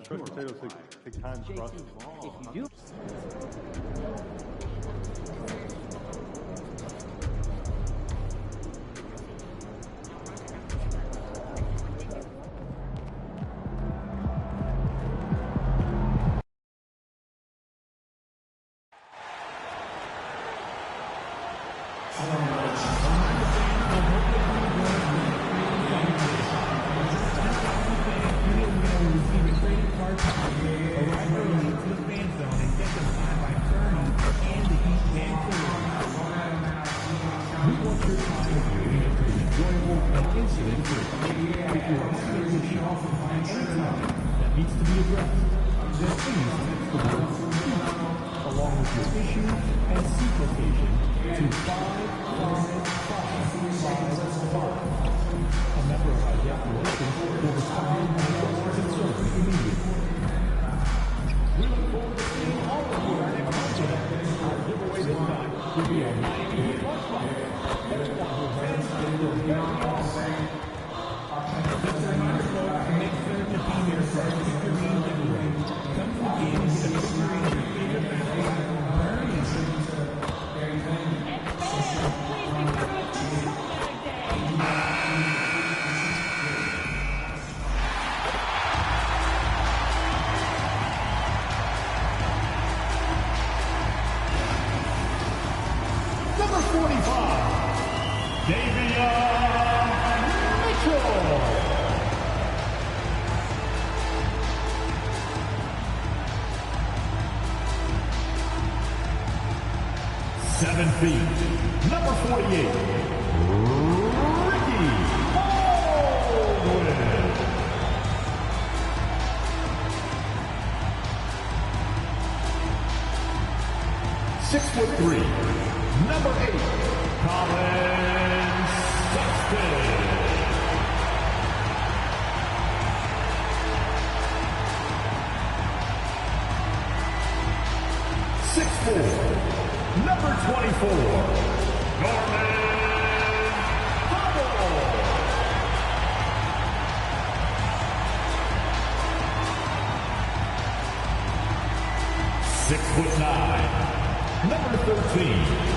Sweet potatoes take time to process. If you do. Number 48, Ricky Baldwin. 6'3", number 8, Colin Sexton. 6'4", number 24, Norman Hubble. 6'9", number 13,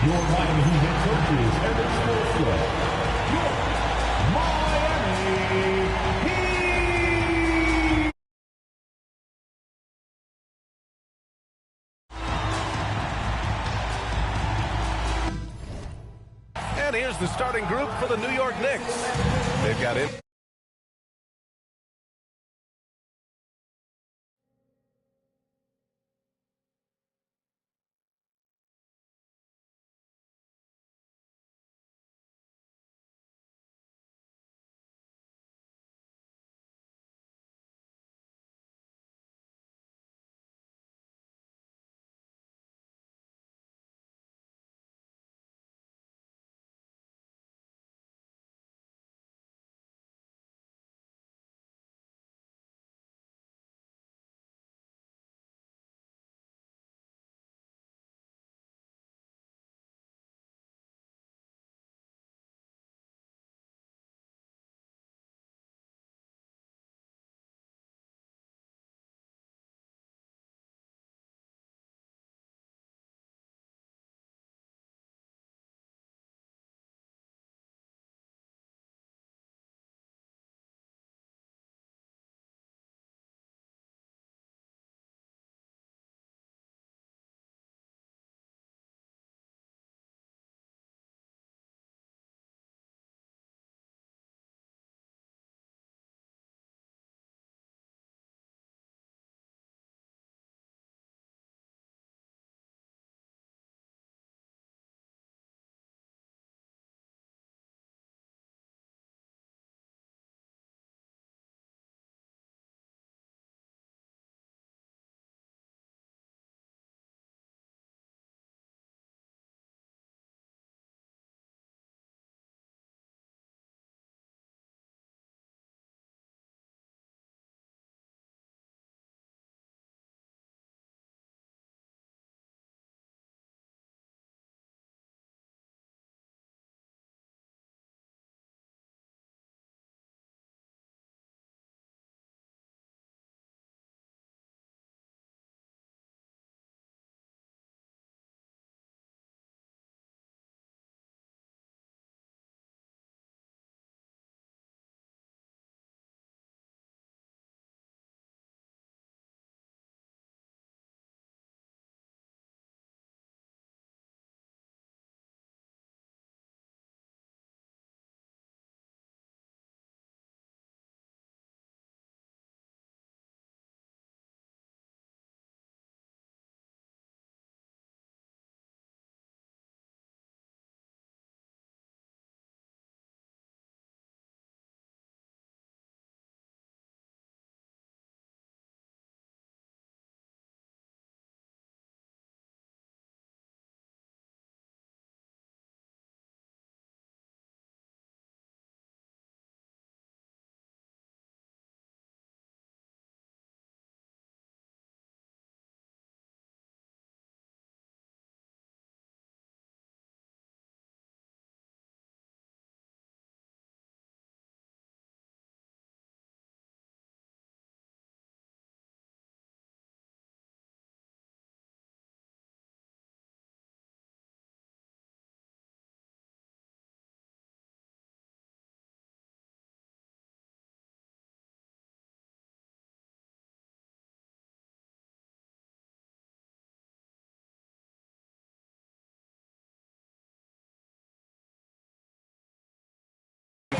your Miami Heat head coach is Eric Spoelstra. Your Miami Heat. And here's the starting group for the New York Knicks. They've got it.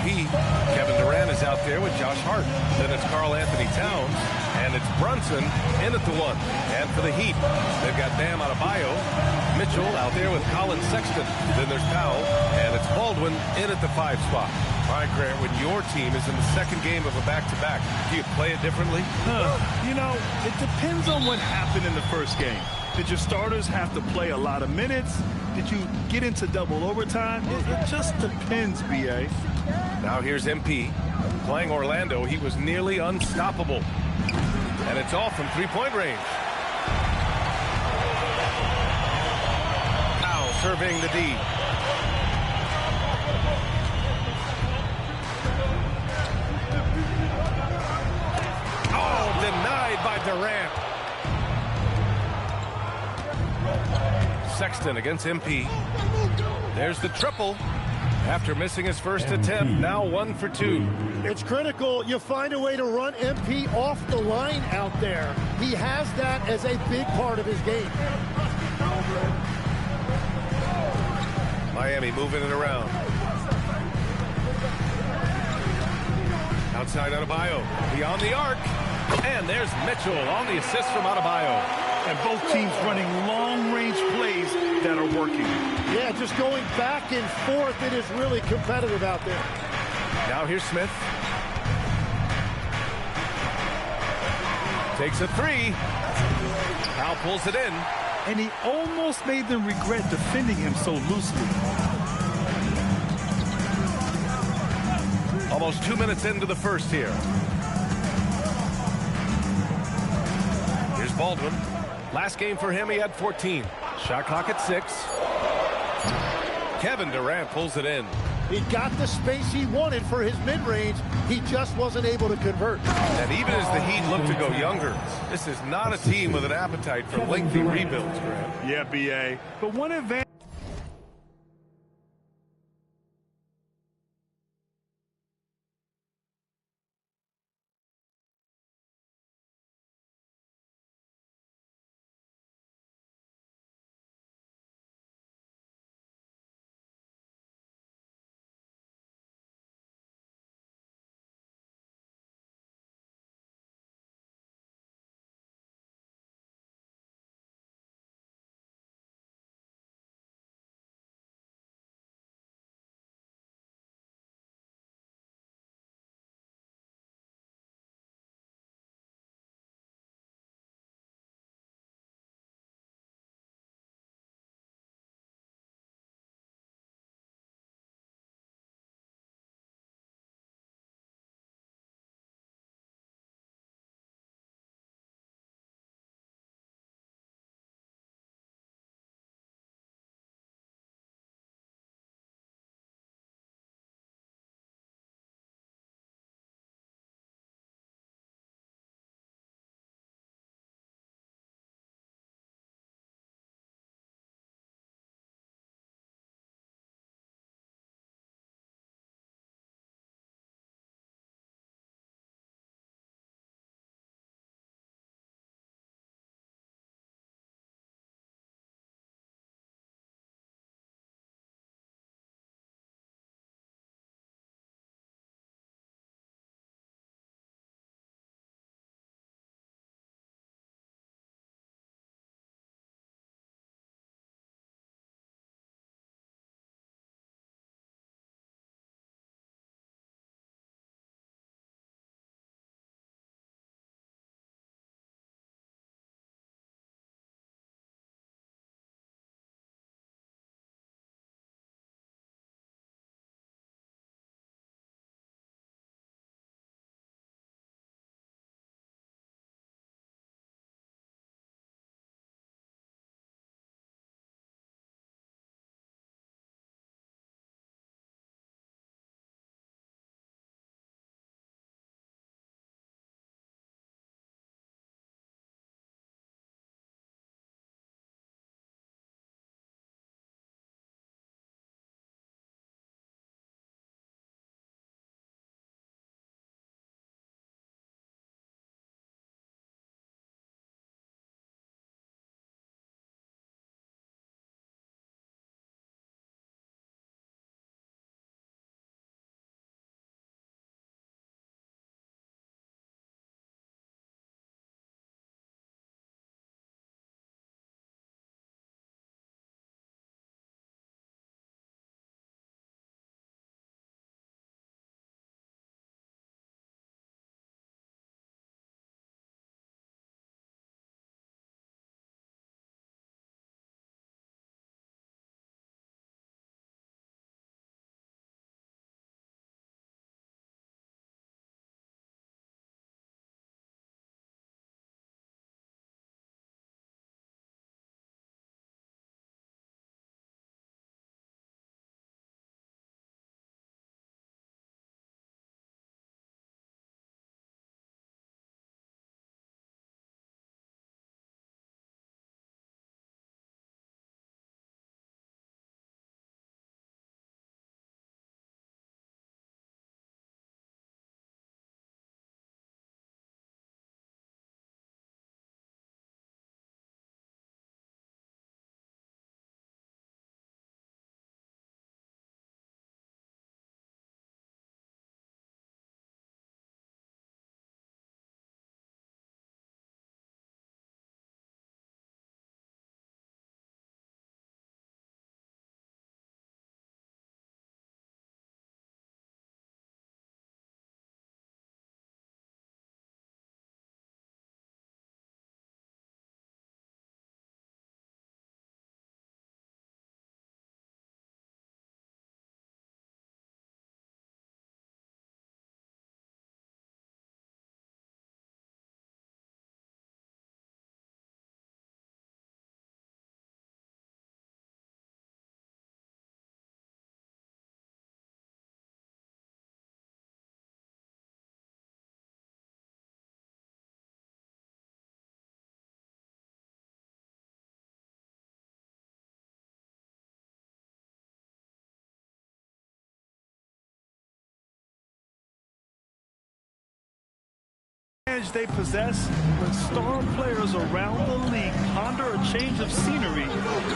MP. Kevin Durant is out there with Josh Hart. Then it's Karl Anthony Towns, and it's Brunson in at the 1. And for the Heat, they've got Bam Adebayo, Mitchell out there with Colin Sexton. Then there's Powell, and it's Baldwin in at the 5 spot. All right, Grant, when your team is in the second game of a back-to-back, do you play it differently? You know, it depends on what happened in the first game. Did your starters have to play a lot of minutes? Did you get into double overtime? It just depends, B.A. Now here's MP. Playing Orlando, he was nearly unstoppable. And it's off from three-point range. Powell surveying the D. Denied by Durant. Sexton against MP. There's the triple. After missing his first attempt, now 1 for 2. It's critical you find a way to run MP off the line out there. He has that as a big part of his game. Miami moving it around. Outside Adebayo, beyond the arc. And there's Mitchell on the assist from Adebayo. And both teams running long-range plays that are working. Yeah, just going back and forth. It is really competitive out there. Now here's Smith. Takes a 3. Powell pulls it in. And he almost made them regret defending him so loosely. Almost 2 minutes into the first here. Here's Baldwin. Last game for him, he had 14. Shot clock at 6. Kevin Durant pulls it in. He got the space he wanted for his mid-range. He just wasn't able to convert. And even as the Heat look to go younger, this is not a team with an appetite for lengthy rebuilds, Grant. Yeah, B.A. But one advantage. they possess, when star players around the league ponder a change of scenery,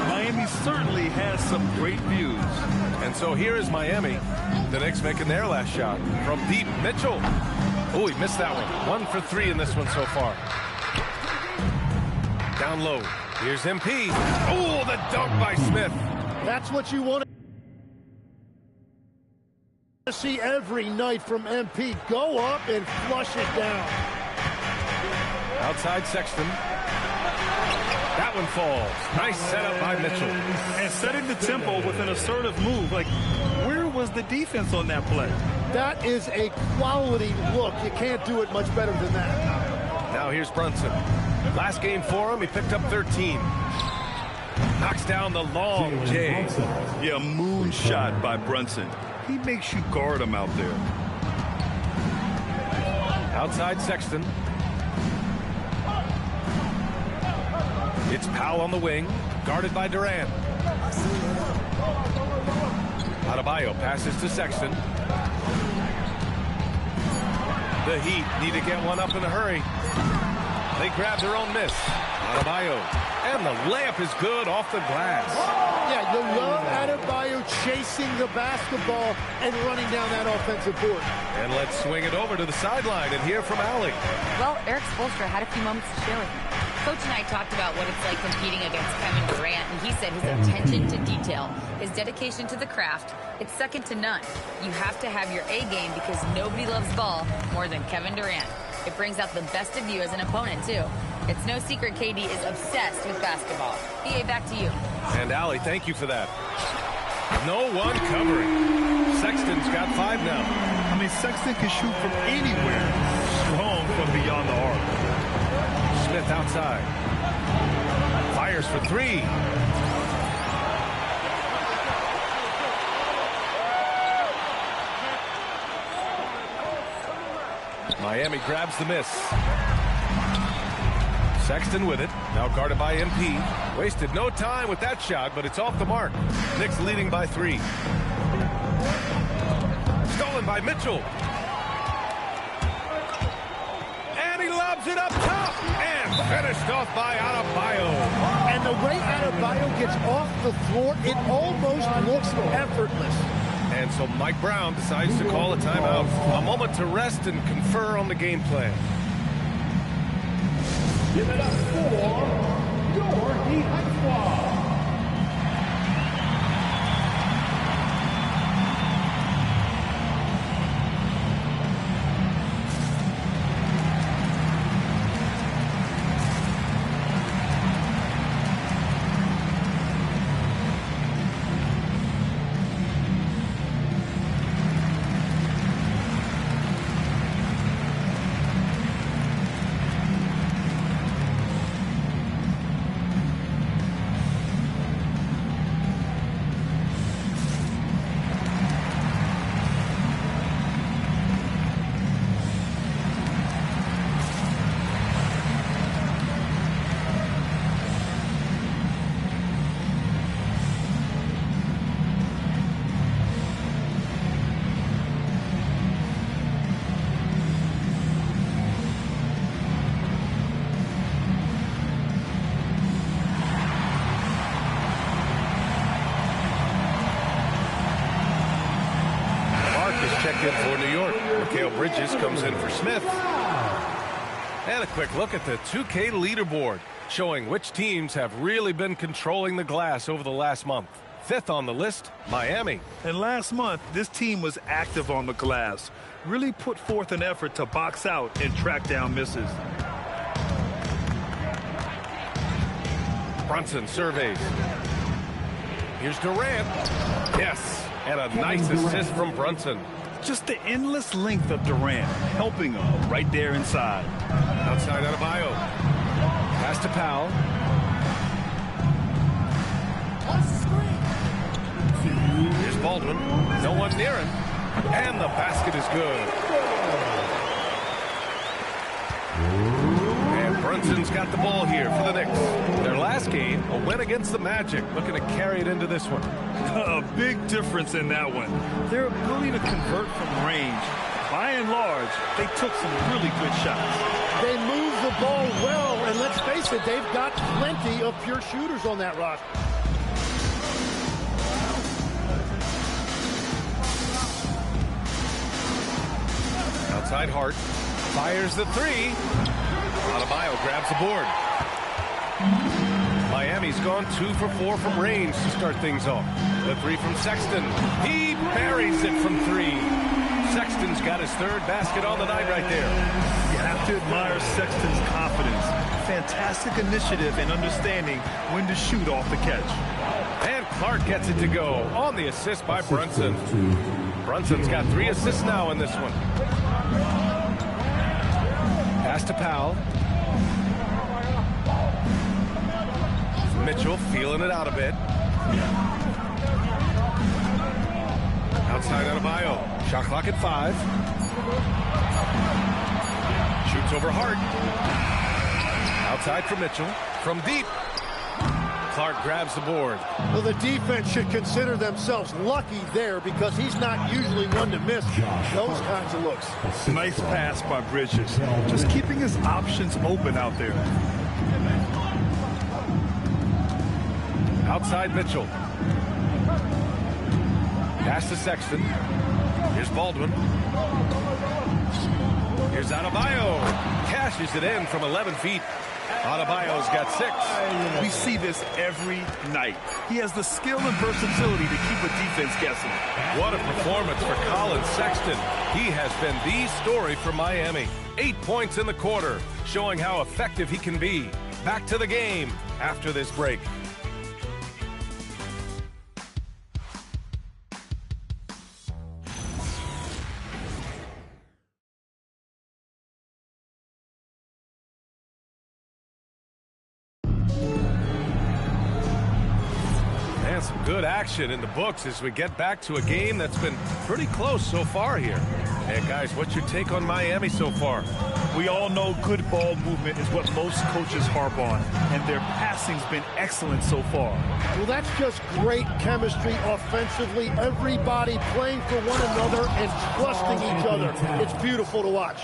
Miami certainly has some great views. And so here is Miami. The Knicks making their last shot. From deep, Mitchell. Oh, he missed that one. 1 for 3 in this one so far. Down low. Here's MP. Oh, the dunk by Smith. That's what you want to see every night from MP. Go up and flush it down. Outside Sexton. That one falls. Nice setup by Mitchell. And setting the tempo with an assertive move. Like, where was the defense on that play? That is a quality look. You can't do it much better than that. Now here's Brunson. Last game for him, he picked up 13. Knocks down the long J. Yeah, moonshot by Brunson. He makes you guard him out there. Outside Sexton. It's Powell on the wing, guarded by Durant. PropahYO passes to Sexton. The Heat need to get one up in a hurry. They grab their own miss. PropahYO. And the layup is good off the glass. Yeah, you love PropahYO chasing the basketball and running down that offensive board. And let's swing it over to the sideline and hear from Allie. Well, Eric Spoelstra had a few moments to share with me. Coach and I talked about what it's like competing against Kevin Durant, and he said his attention to detail, his dedication to the craft, it's second to none. You have to have your A game because nobody loves ball more than Kevin Durant. It brings out the best of you as an opponent, too. It's no secret KD is obsessed with basketball. BA, back to you. And Allie, thank you for that. No one covering. Sexton's got 5 now. I mean, Sexton can shoot from anywhere, strong from beyond the arc. Smith outside. Fires for 3. Miami grabs the miss. Sexton with it. Now guarded by MP. Wasted no time with that shot, but it's off the mark. Knicks leading by 3. Stolen by Mitchell. And he lobs it up top. And finished off by PropahYO. And the way PropahYO gets off the floor, it almost looks effortless. And so Mike Brown decides to call a timeout. A moment to rest and confer on the game plan. Give it up for your Heat Squad. Checked in for New York. Mikal Bridges comes in for Smith. And a quick look at the 2K leaderboard, showing which teams have really been controlling the glass over the last month. 5th on the list, Miami. And last month, this team was active on the glass, really put forth an effort to box out and track down misses. Brunson surveys. Here's Durant. Yes, and a nice assist from Brunson. Just the endless length of Durant, helping him right there inside. Outside PropahYO. Pass to Powell. Here's Baldwin. No one near him. And the basket is good. And Brunson's got the ball here for the Knicks. Their last game, a win against the Magic. Looking to carry it into this one. A big difference in that one. Their ability to convert from range. By and large, they took some really good shots. They move the ball well, and let's face it, they've got plenty of pure shooters on that roster. Outside Hart. Fires the three. Adebayo grabs the board. Miami's gone 2 for 4 from range to start things off. The three from Sexton. He buries it from 3. Sexton's got his 3rd basket on the night right there. You have to admire Sexton's confidence. Fantastic initiative and understanding when to shoot off the catch. And Clark gets it to go on the assist by Brunson. Brunson's got 3 assists now in this one. Pass to Powell. Mitchell feeling it out a bit. Outside Adebayo. Shot clock at 5. Shoots over Hart. Outside for Mitchell. From deep. Clark grabs the board. Well, the defense should consider themselves lucky there because he's not usually one to miss those kinds of looks. Nice pass by Bridges. Just keeping his options open out there. Outside Mitchell. Pass to Sexton. Here's Baldwin. Here's Adebayo. Cashes it in from 11 feet. Adebayo's got 6. We see this every night. He has the skill and versatility to keep a defense guessing. What a performance for Colin Sexton. He has been the story for Miami. 8 points in the quarter, showing how effective he can be. Back to the game after this break. Some good action in the books as we get back to a game that's been pretty close so far here. Hey guys, what's your take on Miami so far? We all know good ball movement is what most coaches harp on, and their passing's been excellent so far. Well, that's just great chemistry offensively. Everybody playing for one another and trusting each other. It's beautiful to watch.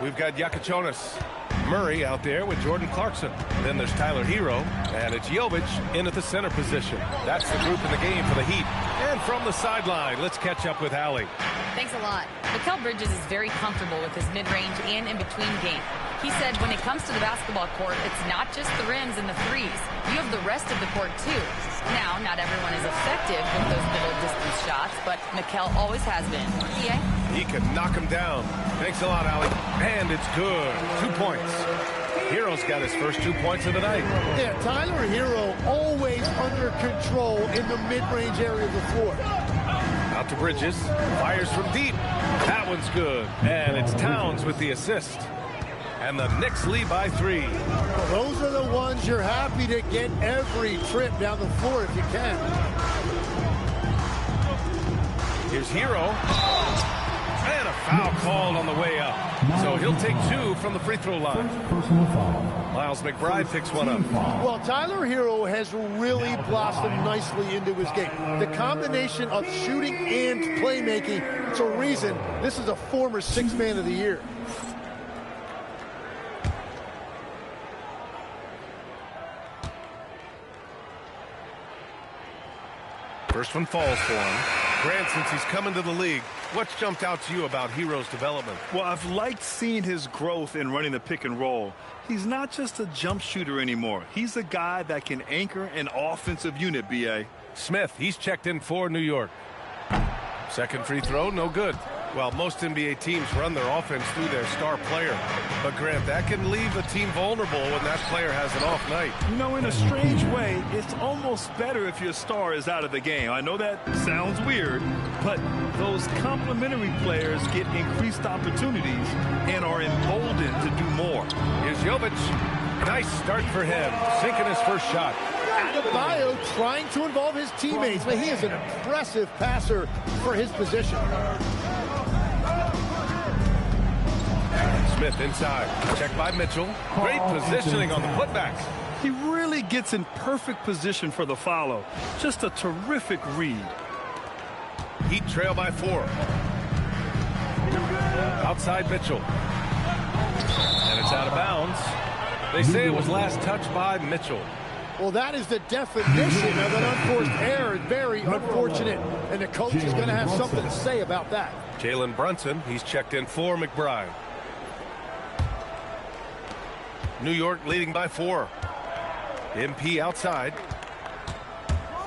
We've got Yakichonis. Murray out there with Jordan Clarkson. Then there's Tyler Hero, and it's Jovic in at the center position. That's the group in the game for the Heat. And from the sideline, let's catch up with Allie. Thanks a lot. Mikal Bridges is very comfortable with his mid-range and in-between game. He said when it comes to the basketball court, it's not just the rims and the threes. You have the rest of the court, too. Now, not everyone is effective with those middle-distance shots, but Mikal always has been. Yeah? He can knock him down. Thanks a lot, Allie. And it's good. 2 points. Hero's got his first 2 points of the night. Yeah, Tyler Hero always under control in the mid-range area of the floor. Out to Bridges. Fires from deep. That one's good. And it's Towns with the assist. And the Knicks lead by 3. Well, those are the ones you're happy to get every trip down the floor if you can. Here's Hero. And a foul called on the way up. So he'll take 2 from the free throw line. Miles McBride picks one up. Well, Tyler Hero has really blossomed nicely into his game. The combination of shooting and playmaking, it's a reason this is a former 6th man of the year. First one falls for him. Grant, since he's come into the league, what's jumped out to you about Hero's development? Well, I've liked seeing his growth in running the pick and roll. He's not just a jump shooter anymore. He's a guy that can anchor an offensive unit, B.A. Smith, he's checked in for New York. Second free throw, no good. Well, most NBA teams run their offense through their star player. But, Grant, that can leave a team vulnerable when that player has an off night. You know, in a strange way, it's almost better if your star is out of the game. I know that sounds weird, but those complementary players get increased opportunities and are emboldened to do more. Here's Jovic. Nice start for him, sinking his first shot. Adebayo trying to involve his teammates, but he is an impressive passer for his position. Smith inside. Checked by Mitchell. Great positioning on the putback. He really gets in perfect position for the follow. Just a terrific read. Heat trail by 4. Outside Mitchell. And it's out of bounds. They say it was last touched by Mitchell. Well, that is the definition of an unforced error. Very unfortunate. And the coach is going to have something to say about that. Jalen Brunson, he's checked in for McBride. New York leading by 4. MP outside.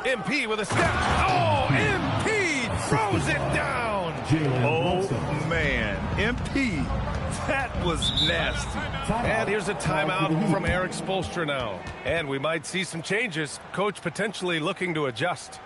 MP with a step. Oh, MP throws it down. Oh, man. MP, that was nasty. And here's a timeout from Eric Spoelstra now. And we might see some changes. Coach potentially looking to adjust.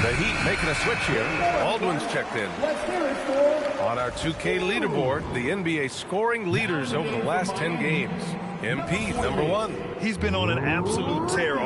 The Heat making a switch here. Baldwin's checked in. On our 2K leaderboard, the NBA scoring leaders over the last 10 games. MP, number 1. He's been on an absolute tear.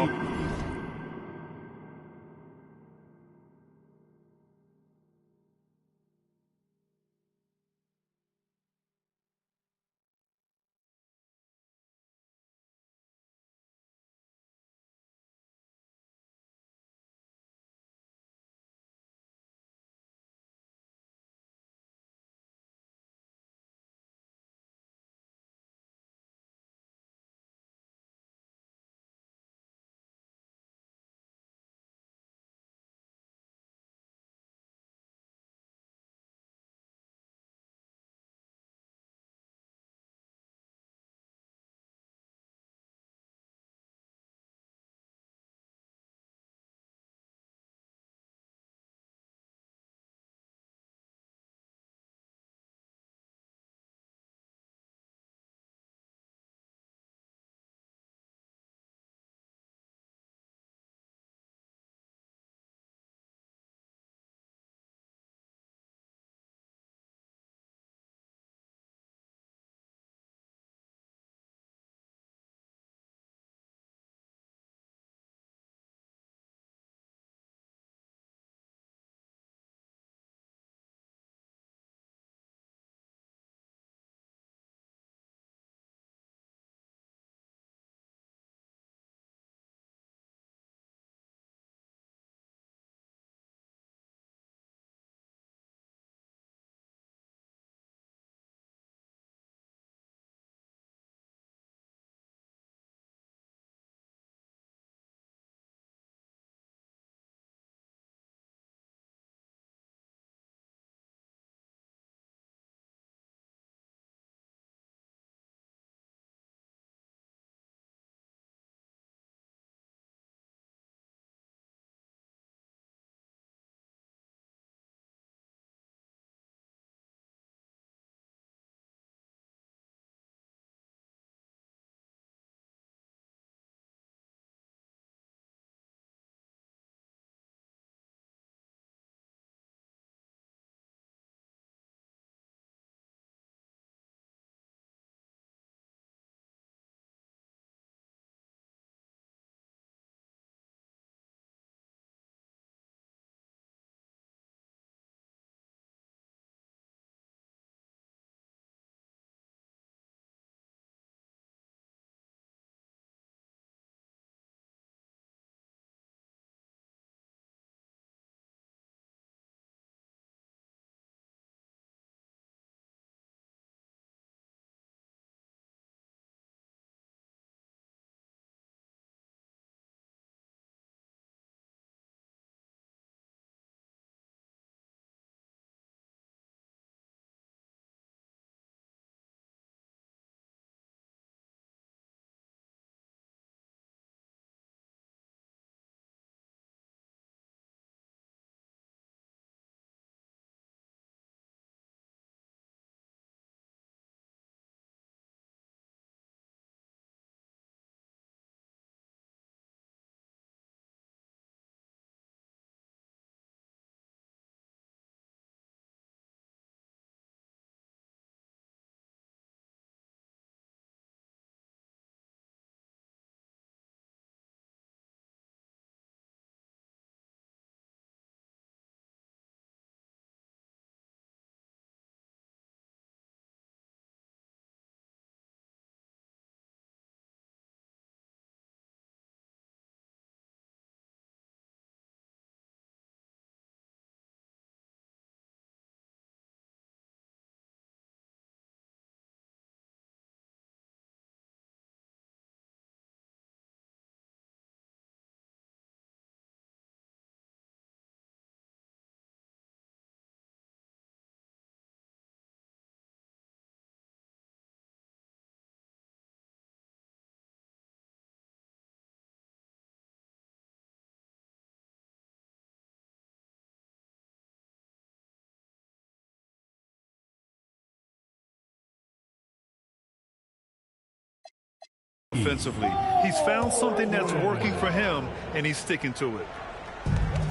Offensively, he's found something that's working for him, and he's sticking to it.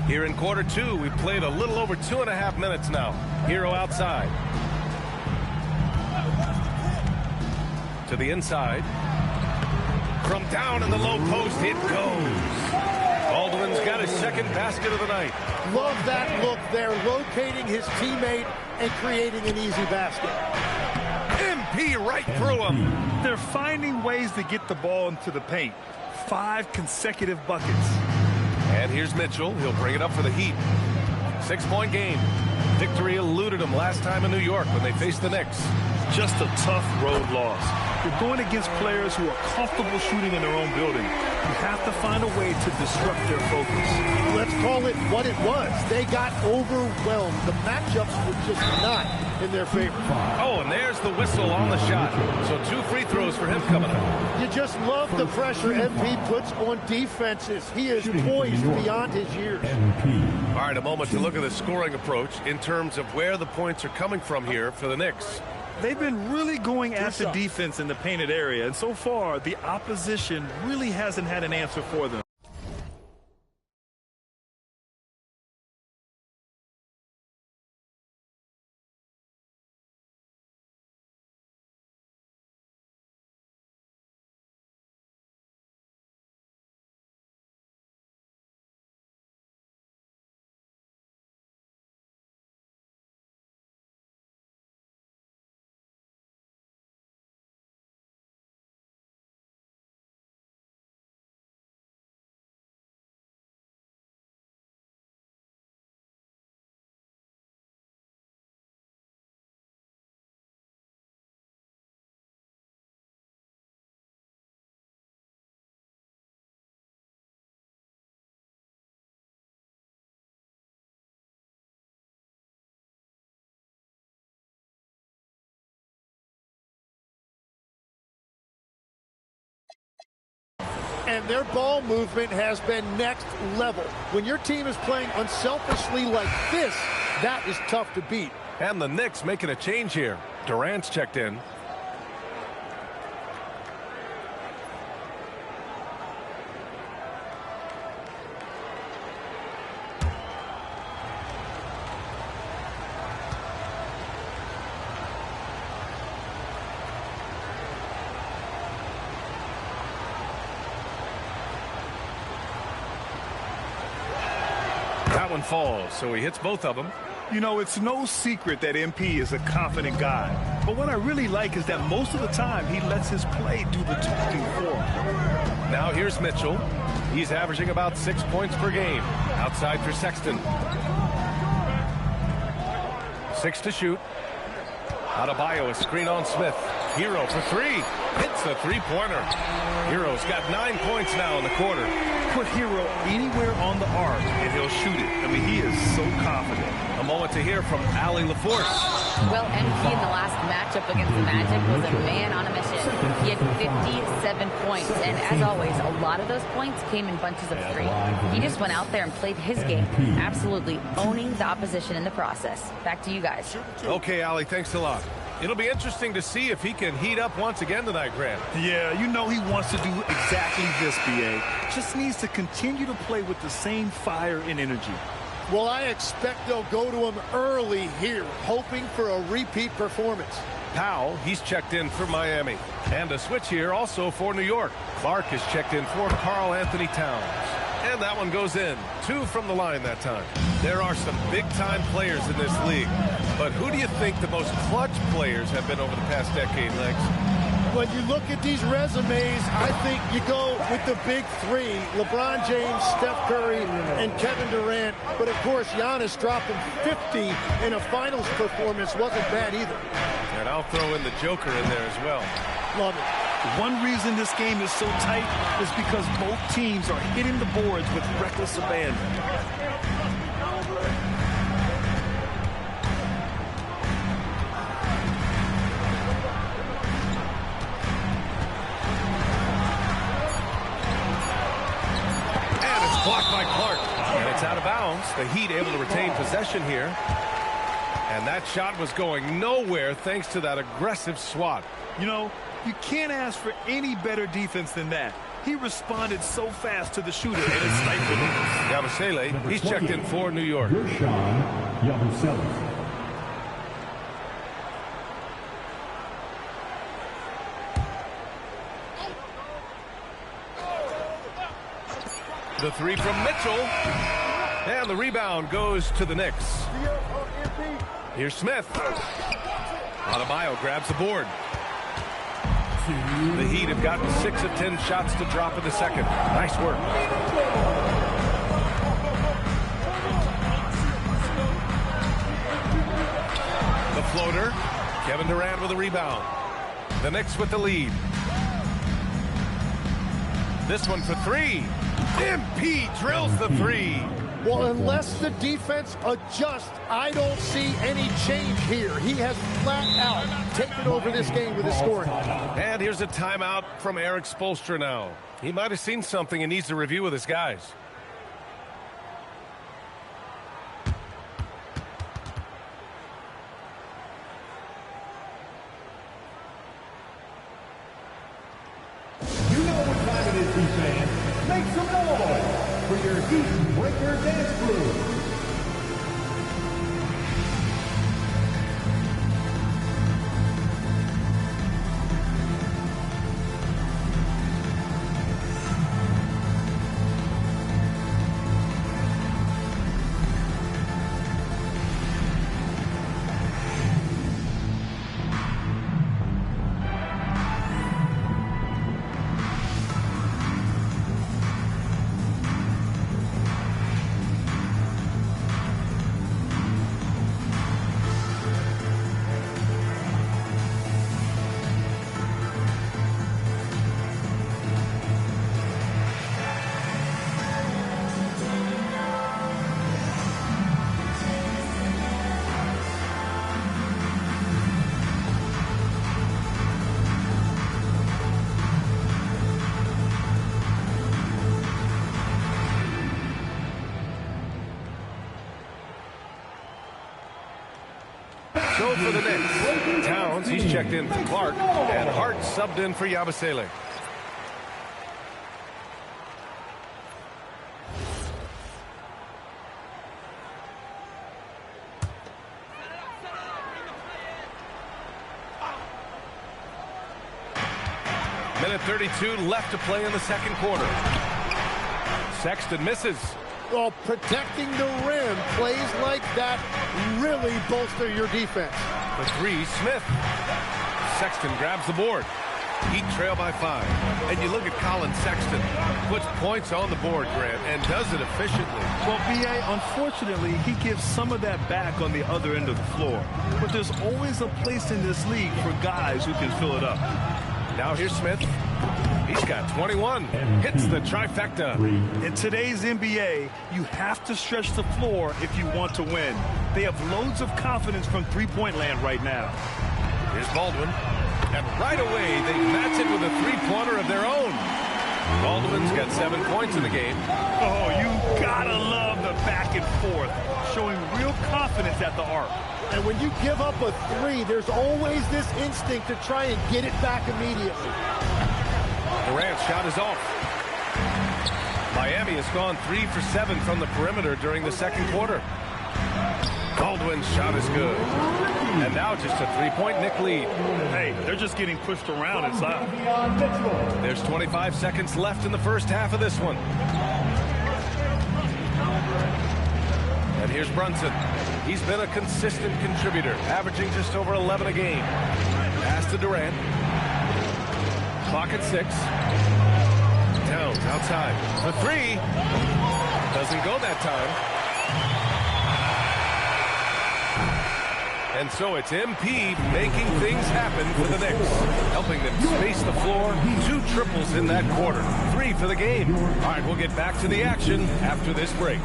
Here in quarter two, we've played a little over 2.5 minutes now. Hero outside. To the inside. From down in the low post, it goes. Baldwin's got his second basket of the night. Love that look there, locating his teammate and creating an easy basket. MP right through him. They're finding ways to get the ball into the paint. 5 consecutive buckets. And here's Mitchell. He'll bring it up for the Heat. 6-point game. Victory eluded them last time in New York when they faced the Knicks. Just a tough road loss. You're going against players who are comfortable shooting in their own building. You have to find a way to disrupt their focus. Let's call it what it was. They got overwhelmed. The matchups were just not in their favor. Oh, and there's the whistle on the shot. So 2 free throws for him coming up. You just love the pressure MP puts on defenses. He is poised beyond his years. All right, a moment to look at the scoring approach in terms of where the points are coming from here for the Knicks. They've been really going after defense in the painted area, and so far, the opposition really hasn't had an answer for them. And their ball movement has been next level. When your team is playing unselfishly like this, that is tough to beat. And the Knicks making a change here. Durant's checked in. That one falls, so he hits both of them. You know, it's no secret that MP is a confident guy. But what I really like is that most of the time he lets his play do the talking for him. Now here's Mitchell. He's averaging about 6 points per game. Outside for Sexton. 6 to shoot. PropahYO, a screen on Smith. Hero for 3. Hits a 3-pointer. Hero's got 9 points now in the quarter. Put Hero anywhere on the arc and he'll shoot it. I mean, he is so confident. A moment to hear from Allie LaForce. Well, MP in the last matchup against the Magic was a man on a mission. He had 57 points, and as always, a lot of those points came in bunches of 3. He just went out there and played his game, absolutely owning the opposition in the process. Back to you guys. Okay, Allie, thanks a lot. It'll be interesting to see if he can heat up once again tonight, Grant. Yeah, you know he wants to do exactly this, B.A. Just needs to continue to play with the same fire and energy. Well, I expect they'll go to him early here, hoping for a repeat performance. Powell, he's checked in for Miami. And a switch here also for New York. Clark is checked in for Karl Anthony Towns. And that one goes in. 2 from the line that time. There are some big-time players in this league. But who do you think the most clutch players have been over the past decade, Lex? When you look at these resumes, I think you go with the big 3. LeBron James, Steph Curry, and Kevin Durant. But, of course, Giannis dropping 50 in a finals performance wasn't bad either. And I'll throw in the Joker in there as well. Love it. One reason this game is so tight is because both teams are hitting the boards with reckless abandon. Blocked by Clark. And it's out of bounds. The Heat able to retain possession here. And that shot was going nowhere thanks to that aggressive swat. You know, you can't ask for any better defense than that. He responded so fast to the shooter and it stifled him. Yabusele, he's checked in for New York. The three from Mitchell. And the rebound goes to the Knicks. Here's Smith. Adebayo grabs the board. The Heat have gotten 6 of 10 shots to drop in the second. Nice work. The floater. Kevin Durant with a rebound. The Knicks with the lead. This one for three. MP drills the three. Well, unless the defense adjusts, I don't see any change here. He has flat out taken over this game with his scoring. And here's a timeout from Eric Spoelstra now. He might have seen something and needs to review with his guys. You know what time it is, Heat fans. Make some noise for your Heat Breaker Dance Crew. So for the Knicks, Towns, he's checked in for Clark, and Hart subbed in for Yabusele. Minute 32 left to play in the second quarter. Sexton misses. Well, protecting the rim, plays like that really bolster your defense. The three, Smith. Sexton grabs the board. Heat trail by 5. And you look at Colin Sexton. Puts points on the board, Grant, and does it efficiently. Well, B.A., unfortunately, he gives some of that back on the other end of the floor. But there's always a place in this league for guys who can fill it up. Now here's Smith. He's got 21. Hits the trifecta. In today's NBA, you have to stretch the floor if you want to win. They have loads of confidence from three-point land right now. Here's Baldwin. And right away, they match it with a three-pointer of their own. Baldwin's got 7 points in the game. Oh, you gotta love the back and forth, showing real confidence at the arc. And when you give up a three, there's always this instinct to try and get it back immediately. Durant's shot is off. Miami has gone 3 for 7 from the perimeter during the second quarter. Baldwin's shot is good. And now just a three-point Knick lead. Hey, they're just getting pushed around inside. There's 25 seconds left in the first half of this one. And here's Brunson. He's been a consistent contributor, averaging just over 11 a game. Pass to Durant. Clock at 6. Towns outside. For 3. Doesn't go that time. And so it's MP making things happen for the Knicks, helping them space the floor. 2 triples in that quarter. 3 for the game. All right, we'll get back to the action after this break.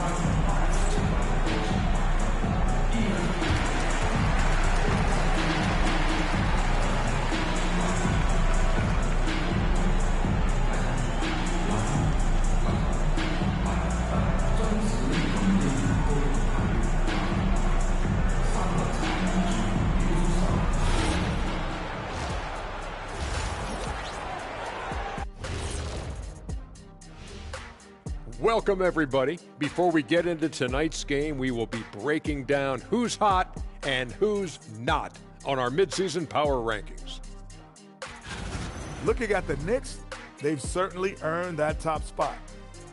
Welcome, everybody. Before we get into tonight's game, we will be breaking down who's hot and who's not on our midseason power rankings. Looking at the Knicks, they've certainly earned that top spot.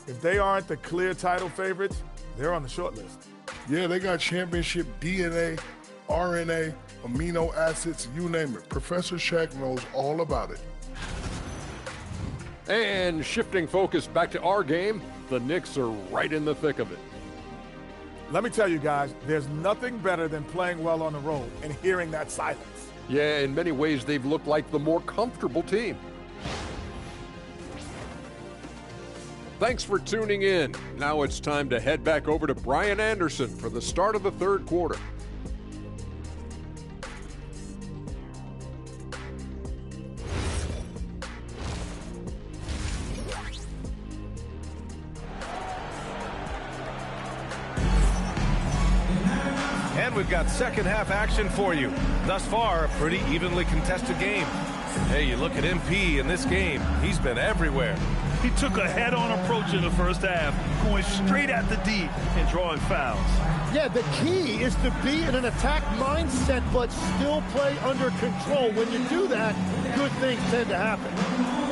If they aren't the clear title favorites, they're on the short list. Yeah, they got championship DNA, RNA, amino acids, you name it. Professor Shaq knows all about it. And shifting focus back to our game, the Knicks are right in the thick of it. Let me tell you guys, there's nothing better than playing well on the road and hearing that silence. Yeah, in many ways, they've looked like the more comfortable team. Thanks for tuning in. Now it's time to head back over to Brian Anderson for the start of the third quarter. And we've got second half action for you. Thus far, a pretty evenly contested game. Hey, you look at MP in this game, he's been everywhere. He took a head-on approach in the first half, going straight at the D and drawing fouls. Yeah, the key is to be in an attack mindset but still play under control. When you do that, good things tend to happen.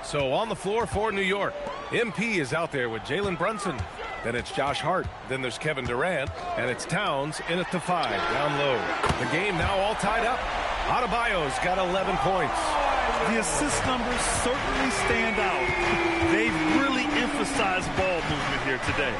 So on the floor for New York, MP is out there with Jalen Brunson. Then it's Josh Hart. Then there's Kevin Durant. And it's Towns in at the 5, down low. The game now all tied up. Adebayo's got 11 points. The assist numbers certainly stand out. They've really emphasized ball movement here today.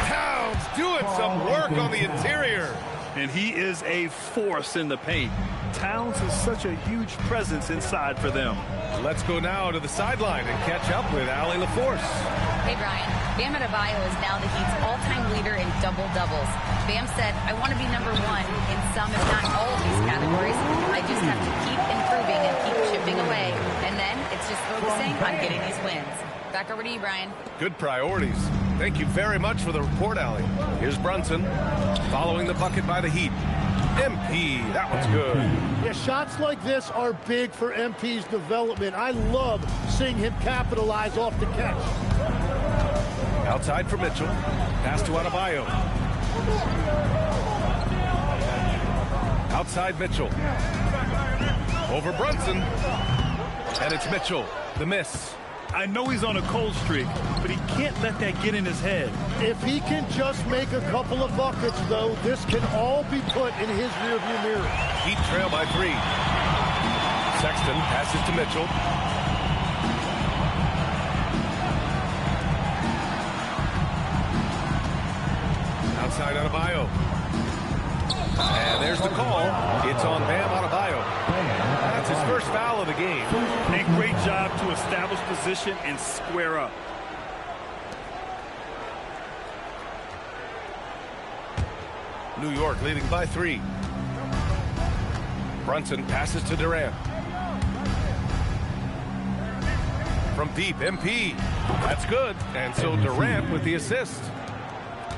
Towns doing some work on the interior. And he is a force in the paint. Towns is such a huge presence inside for them. Let's go now to the sideline and catch up with Allie LaForce. Hey, Brian. Bam Adebayo is now the Heat's all-time leader in double-doubles. Bam said, I want to be number one in some, if not all of these categories. I just have to keep improving and keep chipping away. And then it's just focusing on getting these wins. Back over to you, Brian. Good priorities. Thank you very much for the report, Allie. Here's Brunson following the bucket by the Heat. MP, that one's good. Yeah, shots like this are big for MP's development. I love seeing him capitalize off the catch. Outside for Mitchell. Pass to Adebayo. Outside Mitchell. Over Brunson. And it's Mitchell. The miss. I know he's on a cold streak, but he can't let that get in his head. If he can just make a couple of buckets, though, this can all be put in his rearview mirror. Heat trail by 3. Sexton passes to Mitchell. Outside Adebayo. And there's the call. It's on Bam Adebayo. That's his first foul of the game. A great job to establish position and square up. New York leading by 3. Brunson passes to Durant. From deep, MP. That's good. And so Durant with the assist.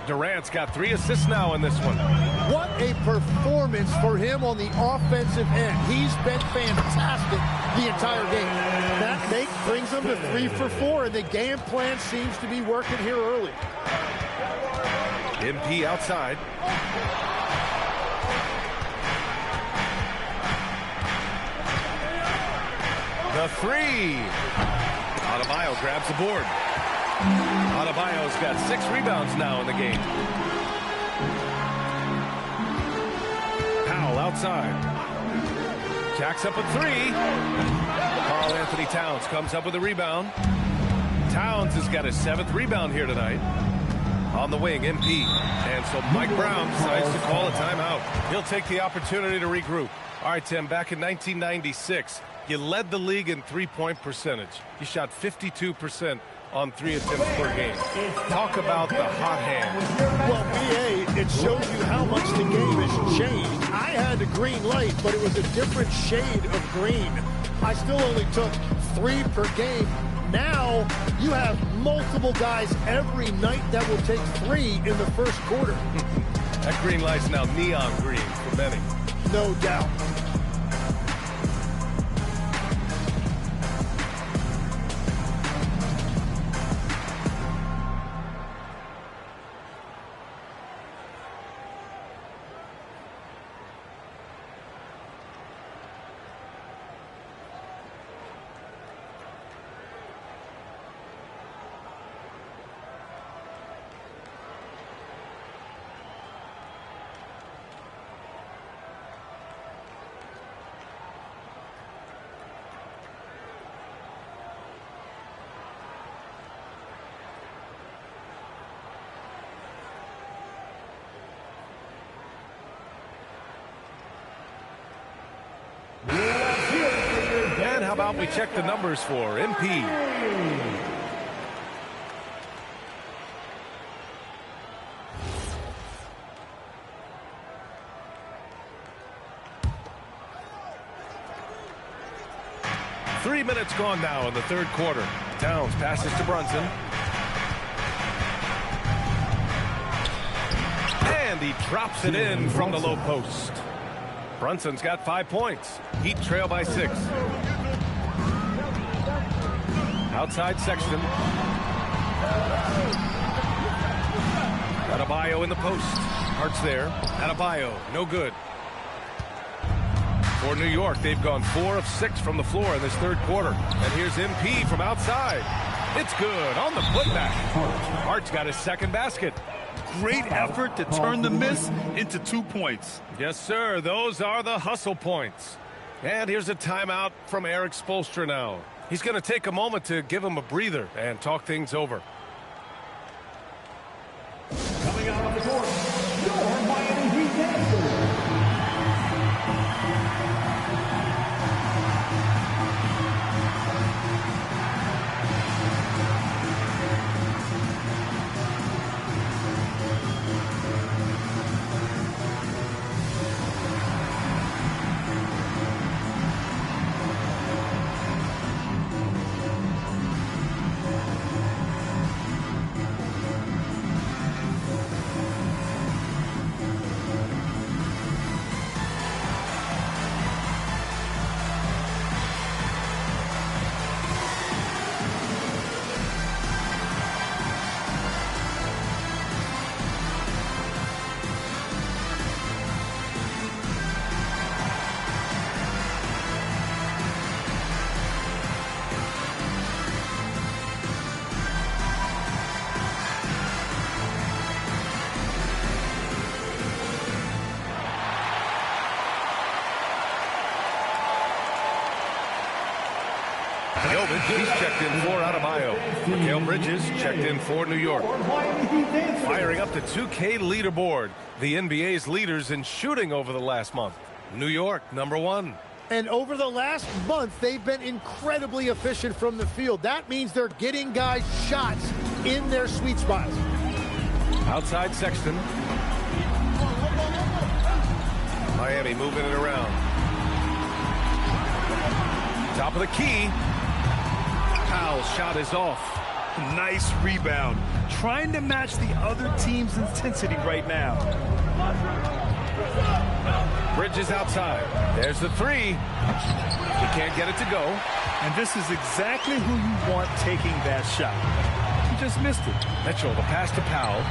Durant's got 3 assists now in this one. What a performance for him on the offensive end. He's been fantastic the entire game. That brings him to 3 for 4, and the game plan seems to be working here early. MP outside. The 3. Adebayo grabs the board. Adebayo's got 6 rebounds now in the game. Powell outside. Jacks up a 3. Karl Anthony Towns comes up with a rebound. Towns has got his 7th rebound here tonight. On the wing, MP. And so Mike Brown decides to call a timeout. He'll take the opportunity to regroup. All right, Tim, back in 1996, you led the league in three-point percentage. You shot 52% on 3 attempts per game. Talk about the hot hand. Well, BA, it shows you how much the game has changed. I had a green light, but it was a different shade of green. I still only took 3 per game. Now, you have multiple guys every night that will take 3 in the first quarter. That green light's now neon green for many. No doubt. And how about we check the numbers for MP? Three minutes gone now in the third quarter. Towns passes to Brunson. And he drops it in from the low post. Brunson's got 5 points. Heat trail by 6. Outside Sexton. Adebayo in the post. Hart's there. Adebayo, no good. For New York, they've gone 4 of 6 from the floor in this third quarter. And here's MP from outside. It's good on the putback. Hart's got his second basket. Great effort to turn the miss into 2 points. Yes, sir. Those are the hustle points. And here's a timeout from Eric Spoelstra now. He's going to take a moment to give him a breather and talk things over. Coming out on the court, your Miami Heat dancers. He's checked in for Adebayo. Mikal Bridges checked in for New York. Firing up the 2K leaderboard. The NBA's leaders in shooting over the last month. New York, #1. And over the last month, they've been incredibly efficient from the field. That means they're getting guys shots in their sweet spots. Outside Sexton. Miami moving it around. Top of the key. Powell's shot is off. Nice rebound. Trying to match the other team's intensity right now. Bridges outside. There's the 3. He can't get it to go. And this is exactly who you want taking that shot. He just missed it. Mitchell, the pass to Powell.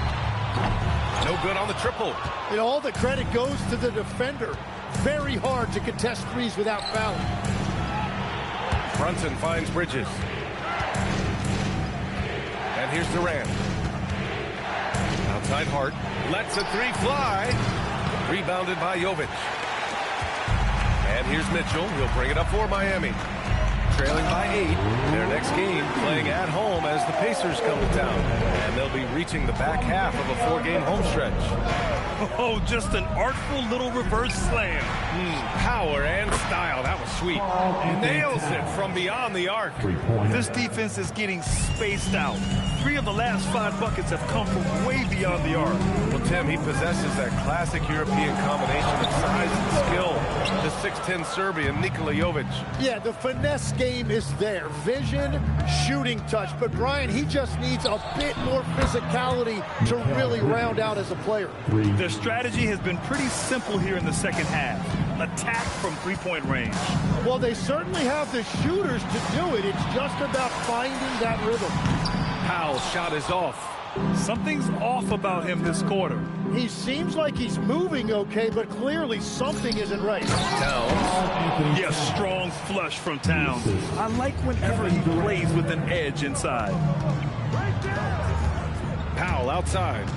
No good on the triple. And all the credit goes to the defender. Very hard to contest threes without fouling. Brunson finds Bridges. And And here's Durant. Outside Hart. Lets a three fly. Rebounded by Jovic. And here's Mitchell. He'll bring it up for Miami. Trailing by 8. Their next game playing at home as the Pacers come to town. And they'll be reaching the back half of a 4-game home stretch. Oh, just an artful little reverse slam. Power and style. That was sweet. Nails it from beyond the arc. This defense is getting spaced out. 3 of the last 5 buckets have come from way beyond the arc. Well, Tim, he possesses that classic European combination of size and skill. The 6'10 Serbian, Nikola Jovic. Yeah, the finesse game is there. Vision, shooting touch. But, Brian, he just needs a bit more physicality to really round out as a player. Their strategy has been pretty simple here in the second half. Attack from three-point range. Well, they certainly have the shooters to do it. It's just about finding that rhythm. Powell's shot is off. Something's off about him this quarter. He seems like he's moving okay, but clearly something isn't right. Towns. Yes, strong flush from Towns. I like whenever he plays with an edge inside. Powell outside.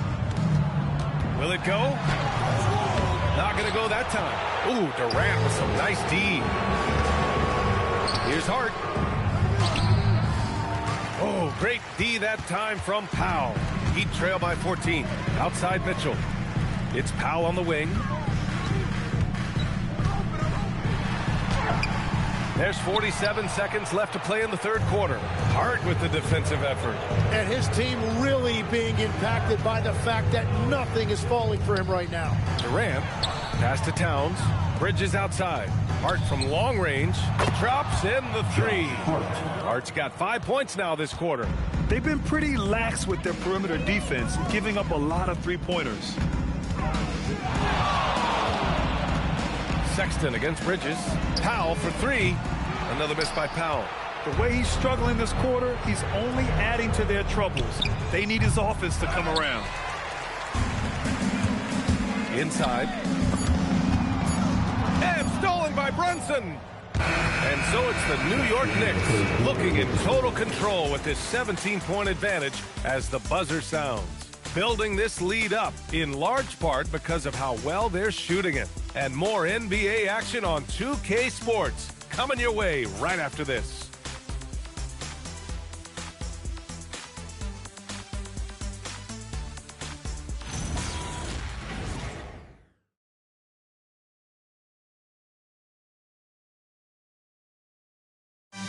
Will it go? Not going to go that time. Ooh, Durant with some nice D. Here's Hart. Oh, great D that time from Powell. Heat trail by 14. Outside Mitchell. It's Powell on the wing. There's 47 seconds left to play in the third quarter. Hart with the defensive effort. And his team really being impacted by the fact that nothing is falling for him right now. Durant, pass to Towns. Bridges outside. Hart from long range. Drops in the 3. Hart's got 5 points now this quarter. They've been pretty lax with their perimeter defense, giving up a lot of three-pointers. Sexton against Bridges. Powell for 3. Another miss by Powell. The way he's struggling this quarter, he's only adding to their troubles. They need his offense to come around. Inside. And stolen by Brunson. And so it's the New York Knicks looking in total control with this 17-point advantage as the buzzer sounds. Building this lead up in large part because of how well they're shooting it. And more NBA action on 2K Sports coming your way right after this.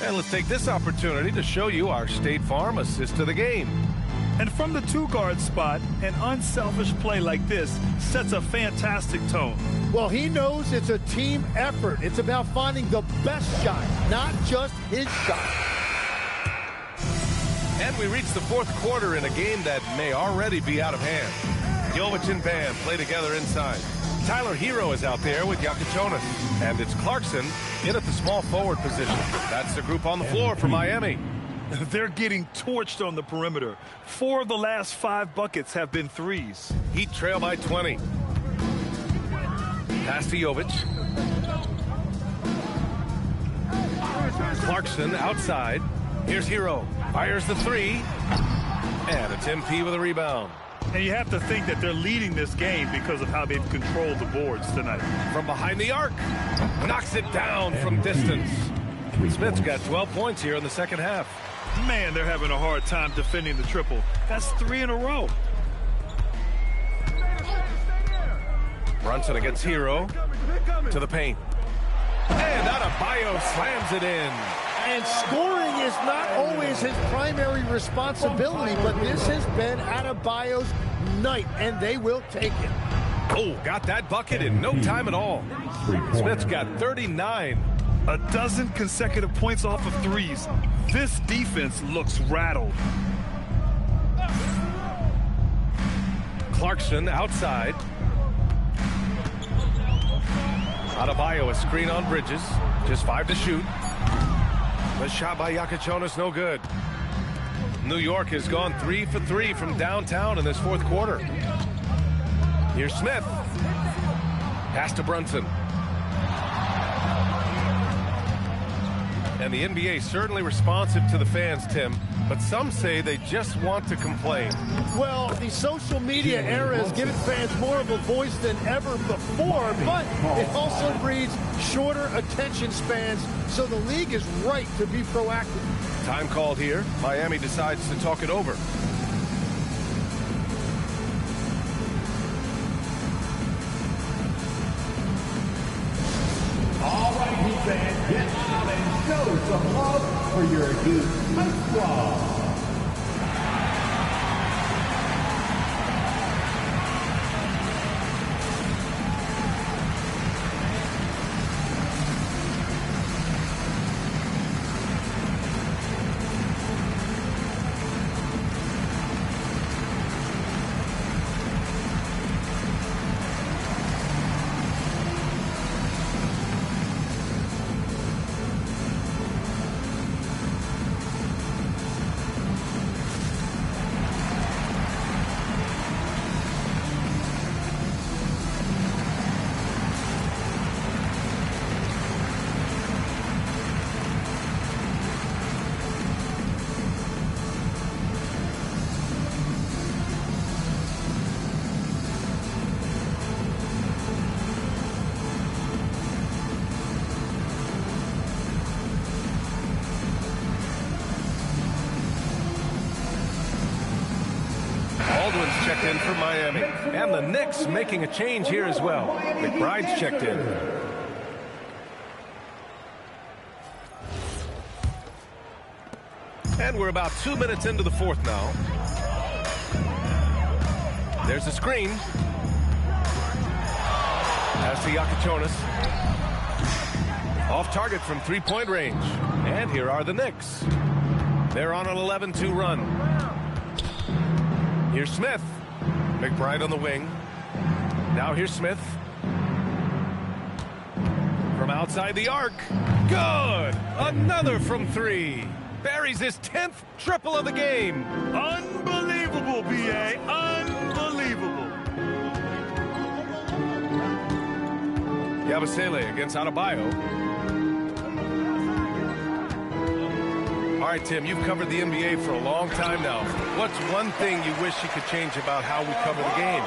And let's take this opportunity to show you our State Farm assist to the game. And from the 2-guard spot, an unselfish play like this sets a fantastic tone. Well, he knows it's a team effort. It's about finding the best shot, not just his shot. And we reach the fourth quarter in a game that may already be out of hand. Jovic and Bam play together inside. Tyler Hero is out there with Yakichonis. And it's Clarkson in at the small forward position. That's the group on the floor for Miami. They're getting torched on the perimeter. 4 of the last 5 buckets have been threes. Heat trail by 20. Pass to Jovic. Clarkson outside. Here's Hero. Fires the 3. And it's MP with a rebound. And you have to think that they're leading this game because of how they've controlled the boards tonight. From behind the arc. Knocks it down from distance. Smith's got 12 points here in the second half. Man, they're having a hard time defending the triple. That's 3 in a row. Brunson against Hero. To the paint. And Adebayo slams it in. And scoring is not always his primary responsibility, but this has been Adebayo's night, and they will take it. Oh, got that bucket in no time at all. Smith's got 39. A dozen consecutive points off of threes. This defense looks rattled. Clarkson outside. Adebayo a screen on Bridges. Just 5 to shoot. The shot by Yakichonis no good. New York has gone 3 for 3 from downtown in this fourth quarter. Here's Smith. Pass to Brunson. And the NBA certainly responsive to the fans, Tim, but some say they just want to complain. Well, the social media era has given fans more of a voice than ever before, but it also breeds shorter attention spans, so the league is right to be proactive. Time called here. Miami decides to talk it over. All right, Heat fans, get out and show some love for your Heat Ice Squad. Checked in for Miami. And the Knicks making a change here as well. McBride's checked in. And we're about 2 minutes into the fourth now. There's a screen. Pass to Yakichonis. Off target from three-point range. And here are the Knicks. They're on an 11-2 run. Here's Smith. McBride on the wing. Now here's Smith. From outside the arc. Good! Another from three. Buries his 10th triple of the game. Unbelievable, B.A. Unbelievable. Yabusele against Adebayo. All right, Tim, you've covered the NBA for a long time now. What's one thing you wish you could change about how we cover the game?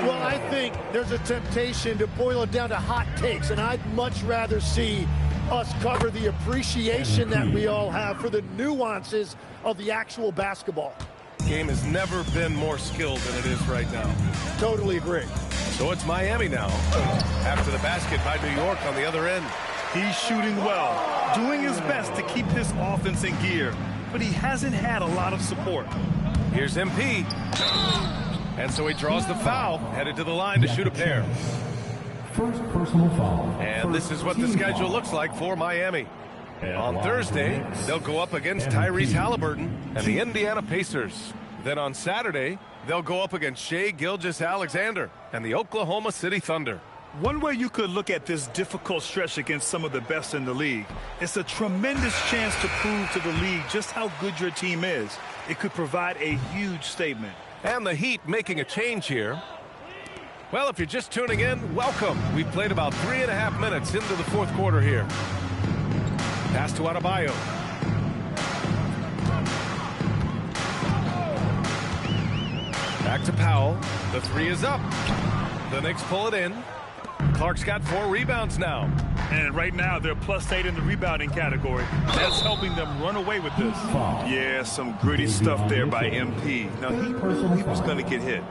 Well, I think there's a temptation to boil it down to hot takes, and I'd much rather see us cover the appreciation that we all have for the nuances of the actual basketball. Game has never been more skilled than it is right now. Totally agree. So it's Miami now, after the basket by New York on the other end. He's shooting well, doing his best to keep this offense in gear, but he hasn't had a lot of support. Here's MP. And so he draws the foul, headed to the line to shoot a pair. First personal foul. And this is what the schedule looks like for Miami. On Thursday, they'll go up against Tyrese Halliburton and the Indiana Pacers. Then on Saturday, they'll go up against Shai Gilgeous-Alexander and the Oklahoma City Thunder. One way you could look at this difficult stretch against some of the best in the league, it's a tremendous chance to prove to the league just how good your team is. It could provide a huge statement. And the Heat making a change here. Well, if you're just tuning in, welcome. We've played about 3.5 minutes into the fourth quarter here. Pass to Adebayo. Back to Powell. The three is up. The Knicks pull it in. Clark's got 4 rebounds now. And right now, they're +8 in the rebounding category. That's helping them run away with this. Yeah, some gritty stuff there by MP. Now, he was going to get hit.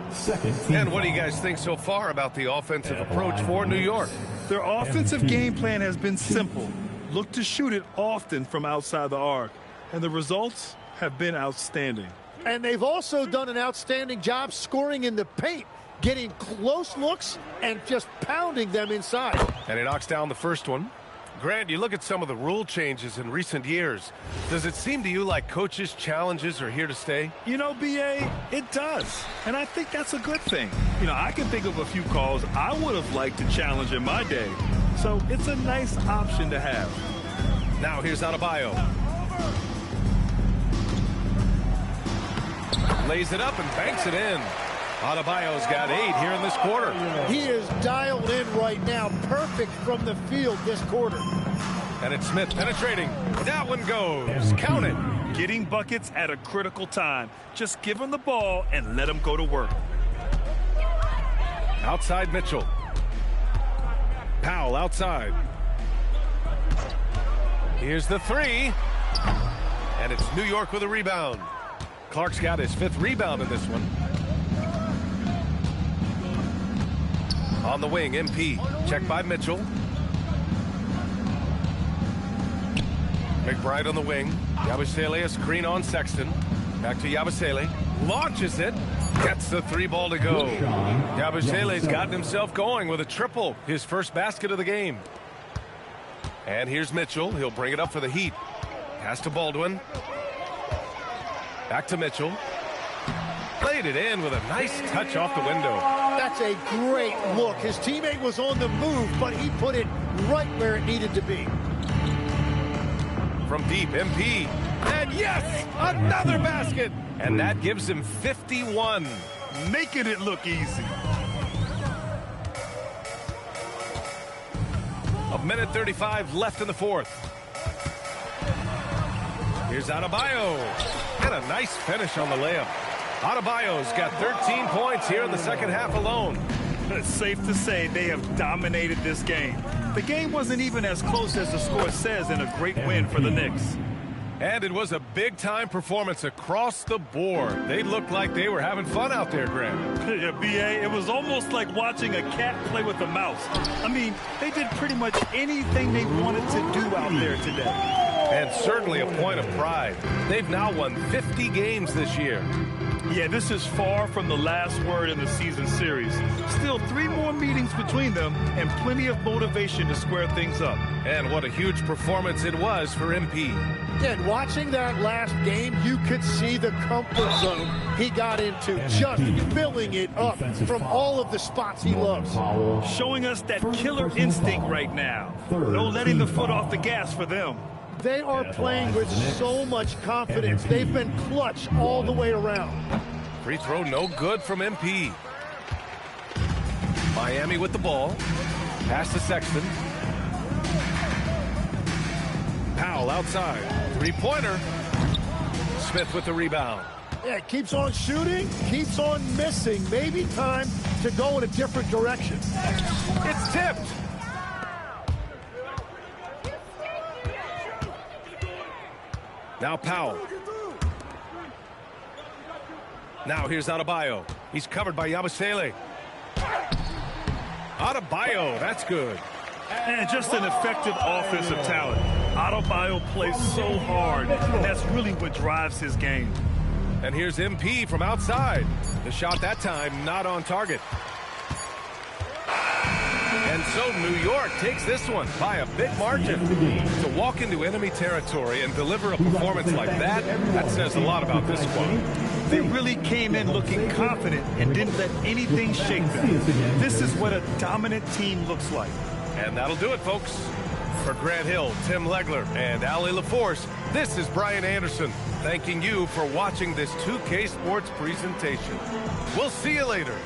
And what do you guys think so far about the offensive approach for New York? Their offensive game plan has been simple. Look to shoot it often from outside the arc. And the results have been outstanding. And they've also done an outstanding job scoring in the paint, getting close looks and just pounding them inside. And he knocks down the first one. Grant, you look at some of the rule changes in recent years. Does it seem to you like coaches' challenges are here to stay? You know, B.A., it does. And I think that's a good thing. You know, I can think of a few calls I would have liked to challenge in my day. So it's a nice option to have. Now here's Adebayo. Lays it up and banks it in. Adebayo's got 8 here in this quarter. He is dialed in right now. Perfect from the field this quarter. And it's Smith penetrating. That one goes. Count it. Getting buckets at a critical time. Just give him the ball and let him go to work. Outside Mitchell. Powell outside. Here's the three. And it's New York with a rebound. Clark's got his 5th rebound in this one. On the wing, MP. Checked by Mitchell. McBride on the wing. Yabusele, a screen on Sexton. Back to Yabusele. Launches it. Gets the 3 ball to go. Yabusele's gotten himself going with a triple. His first basket of the game. And here's Mitchell. He'll bring it up for the Heat. Pass to Baldwin. Back to Mitchell. Played it in with a nice touch off the window. That's a great look. His teammate was on the move, but he put it right where it needed to be. From deep, MP. And yes, another basket. And that gives him 51. Making it look easy. A minute 35 left in the 4th. Here's Adebayo. And a nice finish on the layup. Adebayo's got 13 points here in the second half alone. It's safe to say they have dominated this game. The game wasn't even as close as the score says in a great win for the Knicks. And it was a big-time performance across the board. They looked like they were having fun out there, Grant. Yeah, B.A., it was almost like watching a cat play with a mouse. I mean, they did pretty much anything they wanted to do out there today. And certainly a point of pride. They've now won 50 games this year. Yeah, this is far from the last word in the season series. Still 3 more meetings between them and plenty of motivation to square things up. And what a huge performance it was for MP. And watching that last game, you could see the comfort zone he got into, just filling it up from all of the spots he loves. Showing us that killer instinct right now. No letting the foot off the gas for them. They are playing with so much confidence. They've been clutch all the way around. Free throw no good from MP. Miami with the ball. Pass to Sexton. Powell outside. 3-pointer. Smith with the rebound. Yeah, keeps on shooting, keeps on missing. Maybe time to go in a different direction. It's tipped. Now Powell. Now here's Adebayo. He's covered by Yabusele. Adebayo, that's good. And just an effective offensive talent. Adebayo plays so hard, and that's really what drives his game. And here's MP from outside. The shot that time not on target. And so New York takes this one by a big margin. To walk into enemy territory and deliver a performance like that, that says a lot about this squad. They really came in looking confident and didn't let anything shake them. This is what a dominant team looks like. And that'll do it, folks. For Grant Hill, Tim Legler, and Ali LaForce, this is Brian Anderson, thanking you for watching this 2K Sports presentation. We'll see you later.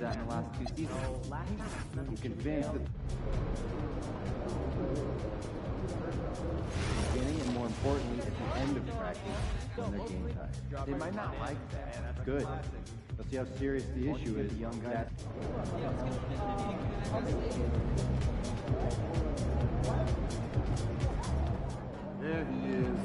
that in the last 2 seasons. I'm convinced that beginning and more importantly at the end of practice when they're game tired. They might not like that. That's good. Let's see how serious the issue is. Young guys. There he is.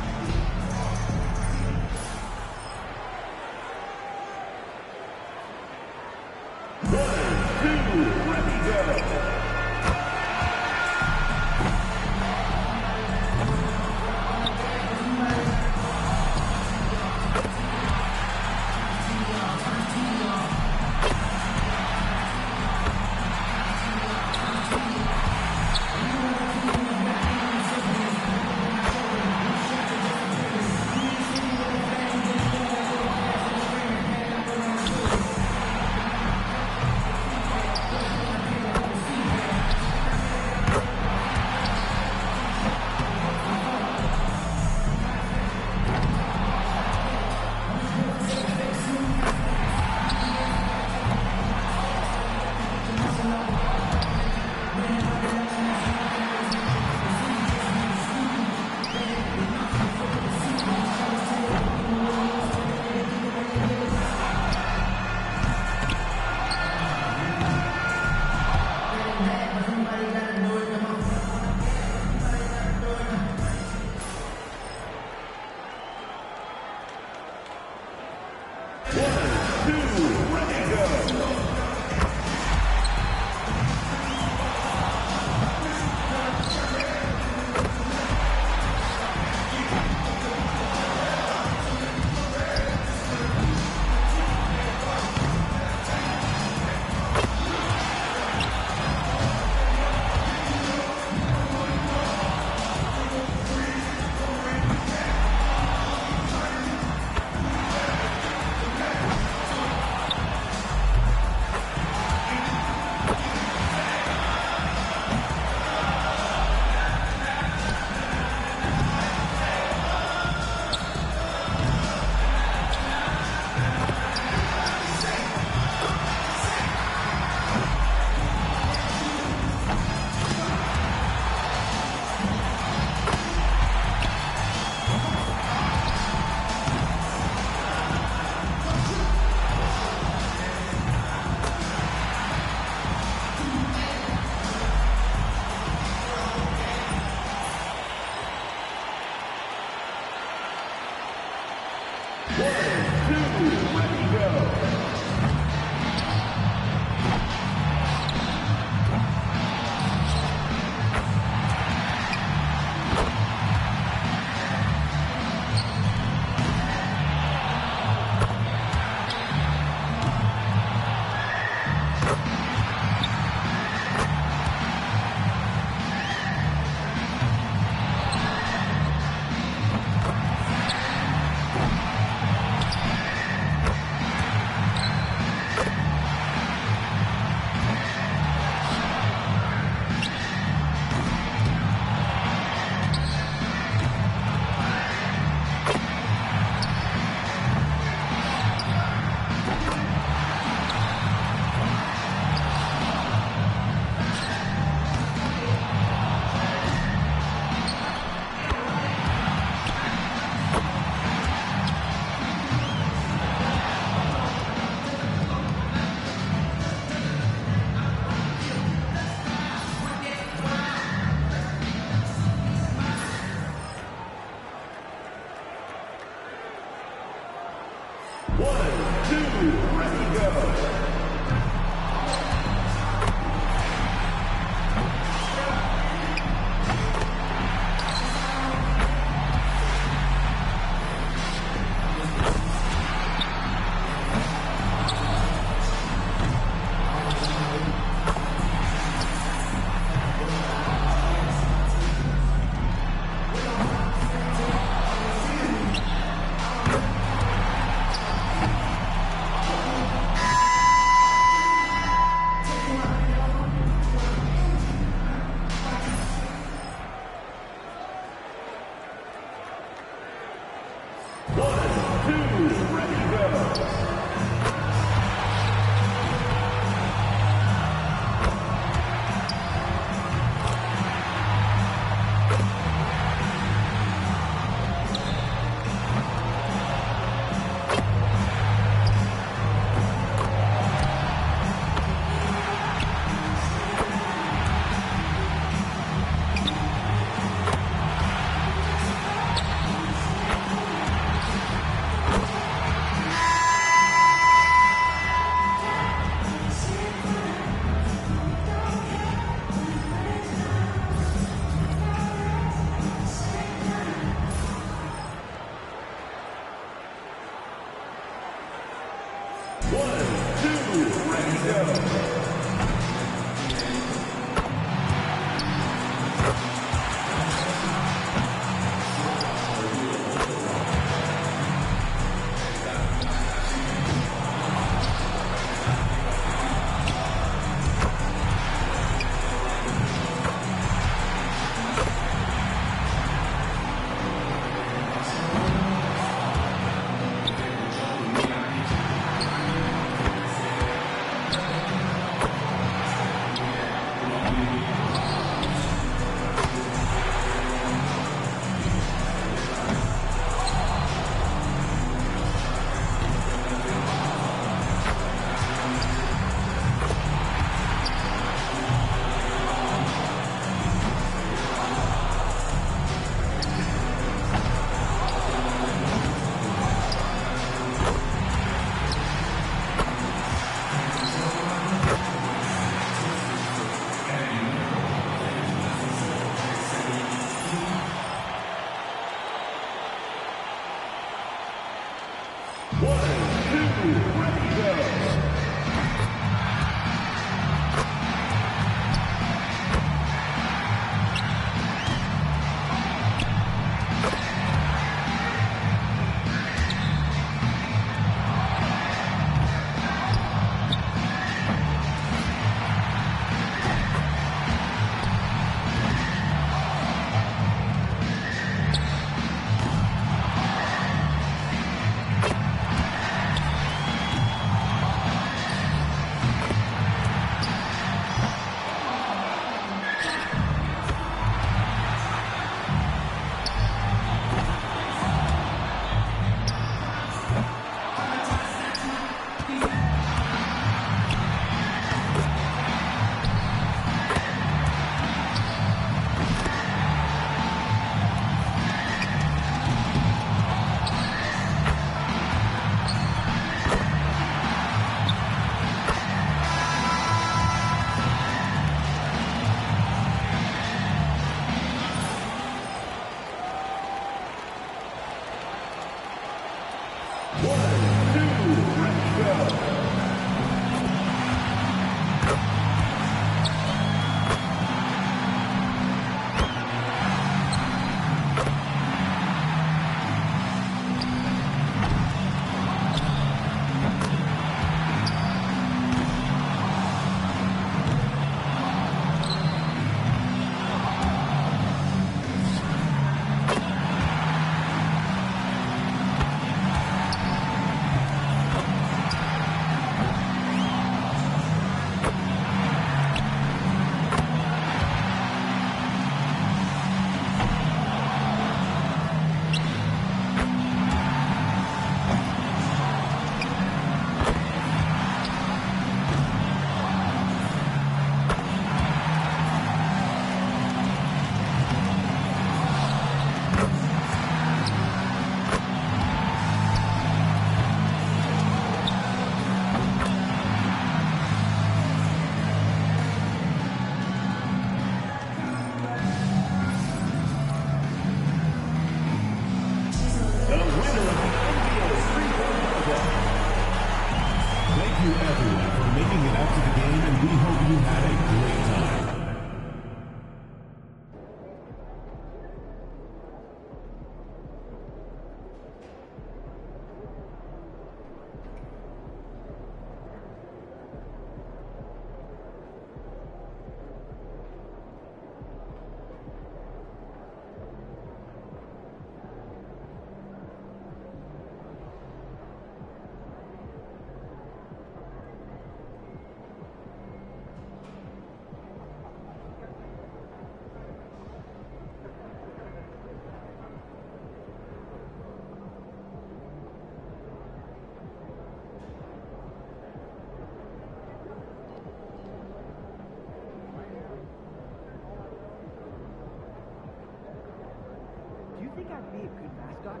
think I'd be a good mascot?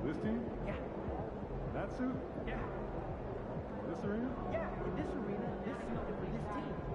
This team? Yeah. That suit? Yeah. This arena? Yeah, in this arena, this suit, and for this team.